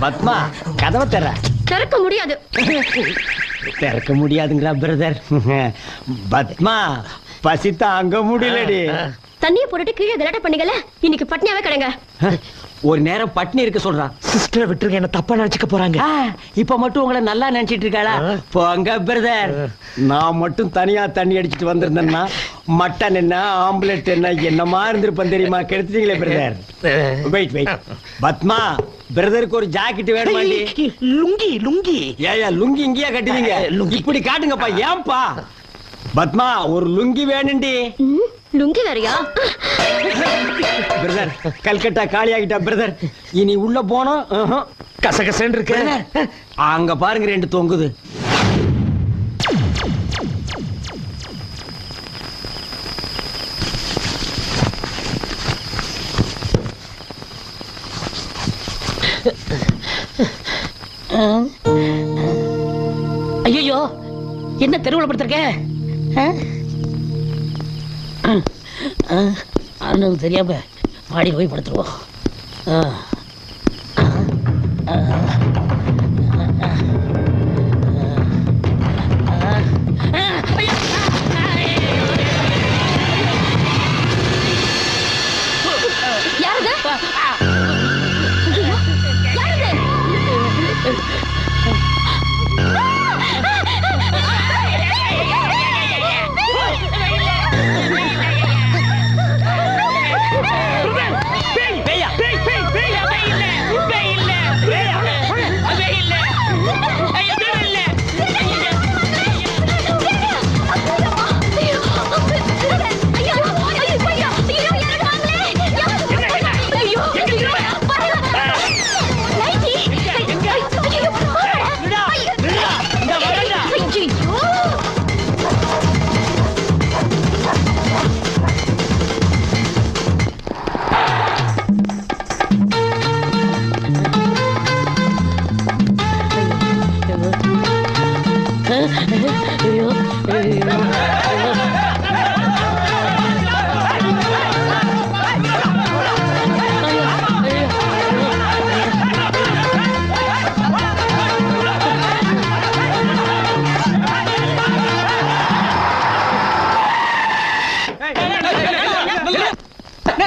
பத்மா கதவை திறக்க முடியாது. திறக்க முடியாதுங்களா பிரதர்? பத்மா பசி தாங்க முடியலடி. தண்ணியை போட்டுட்டு கீழே கலாட்ட பண்ணீங்கல்ல, இன்னைக்கு பட்னியாவே கிடங்க. ஒரு நேரம் பட்னி இருக்க சொல்றான். சிஸ்டரை விட்டுருங்க. என்ன தப்பா நினைச்சுக்க போறாங்க. இப்ப மட்டும் உங்களை நல்லா நினைச்சிட்டு இருக்காளா? போங்க பிரதர். நான் மட்டும் தனியா தண்ணி அடிச்சிட்டு வந்திருந்தேன்னா மட்டன் என்ன ஆம்புலெட் என்ன என்னமா இருந்திருப்பேன் தெரியுமா? கெடுத்தீங்களே பிரதர். Wait wait. பத்மா பிரதருக்கு ஒரு ஜாக்கெட் வேணுமாண்டி? லுங்கி லுங்கி. ஏயா லுங்கி இங்கேயா கட்டுவீங்க? இப்படி காட்டுங்கப்பா. ஏன்பா பத்மா ஒரு லுங்கி வேணுண்டி. லுங்கி வேறையா? பிரதர் கல்கட்டா காலி ஆகிட்டா பிரதர். இனி உள்ள போனோம் கசகசன்னு இருக்கு. அங்க பாருங்க ரெண்டு தொங்குது. ஐயோ என்ன தெருவுல படுத்திருக்க? அண்ணனுக்கு தெரியாம பாடி போய் படுத்துருவோம்.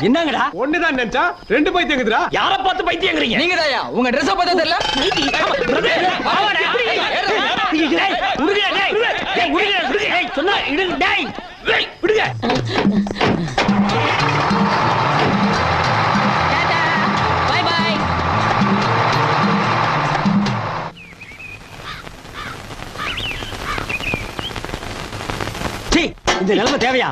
என்னங்கடா? ஒண்ணுதான் நினைச்சா ரெண்டு பைத்தியங்குதுடா. யார பார்த்து பைத்தியங்கறீங்க? நீங்க தாயா உங்க Dress பார்த்தா தெரியல? சொன்னா இடுங்க. இந்த நிலைமை தேவையா?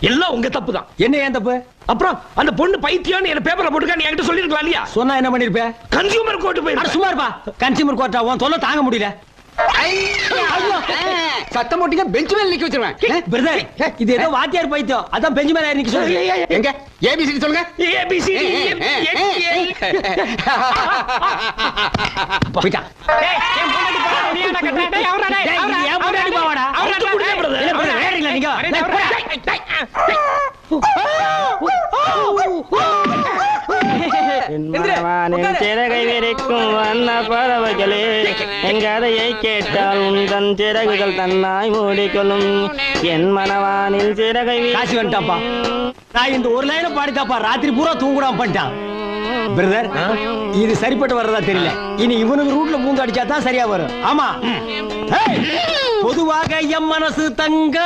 எல்லாம் உங்க தப்பு தான். என்ன ஏன் தப்பு? அப்புறம் அந்த பொண்ணு பைத்தியம்னு என்ன பேப்பர்ல போட்டுக்க நீ என்கிட்ட சொல்லிருக்கலாம் இல்லையா? சொன்னா என்ன பண்ணிருப்ப? கன்சியூமர் கோர்ட் போய் சும்மா இருப்பா. கன்சியூமர் கோர்ட்டா உன் தொல்லை தாங்க முடியல. சத்தம் போட்டீங்க பெஞ்ச் மேல நிக்க வச்சிருவேன். பிரதர், இது ஏதோ வாத்தியார் பைத்தியம். அதான் பெஞ்ச் மேல நிக்க சொல்லுங்க. எங்க ஏபிசிடி சொல்லுங்க. ஏபிசிடி போய்டா. டேய் என் பொண்டாட்டி பாடா முடியாடா கட்டடா. டேய் அவரா டேய். டேய் என் பொண்டாட்டி பாவாடா. அவர்ட்ட குடிங்க பிரதர். என்ன பிரதர் வேறீங்களா நீங்க? சிறகை விரிக்கும் வண்ண பறவைகளே, எங்கதையை கேட்டால் உந்தன் சிறகுகள் தன்னாய் மூடிக்கொள்ளும். என் மனவானில் சிறகை காசி வந்துட்டாப்பா. நான் இந்த ஒரு லைனை பாடித்தாப்பா ராத்திரி பூரா தூங்குடாம பண்ணிட்டான். பிரதர், இது சரிப்பட்டு வர்றதா தெரியல. இனி இவனுக்கு ரூட்ல பூந்து அடிச்சா தான் சரியா வரும். ஆமா, பொதுவாக எம் மனசு தங்க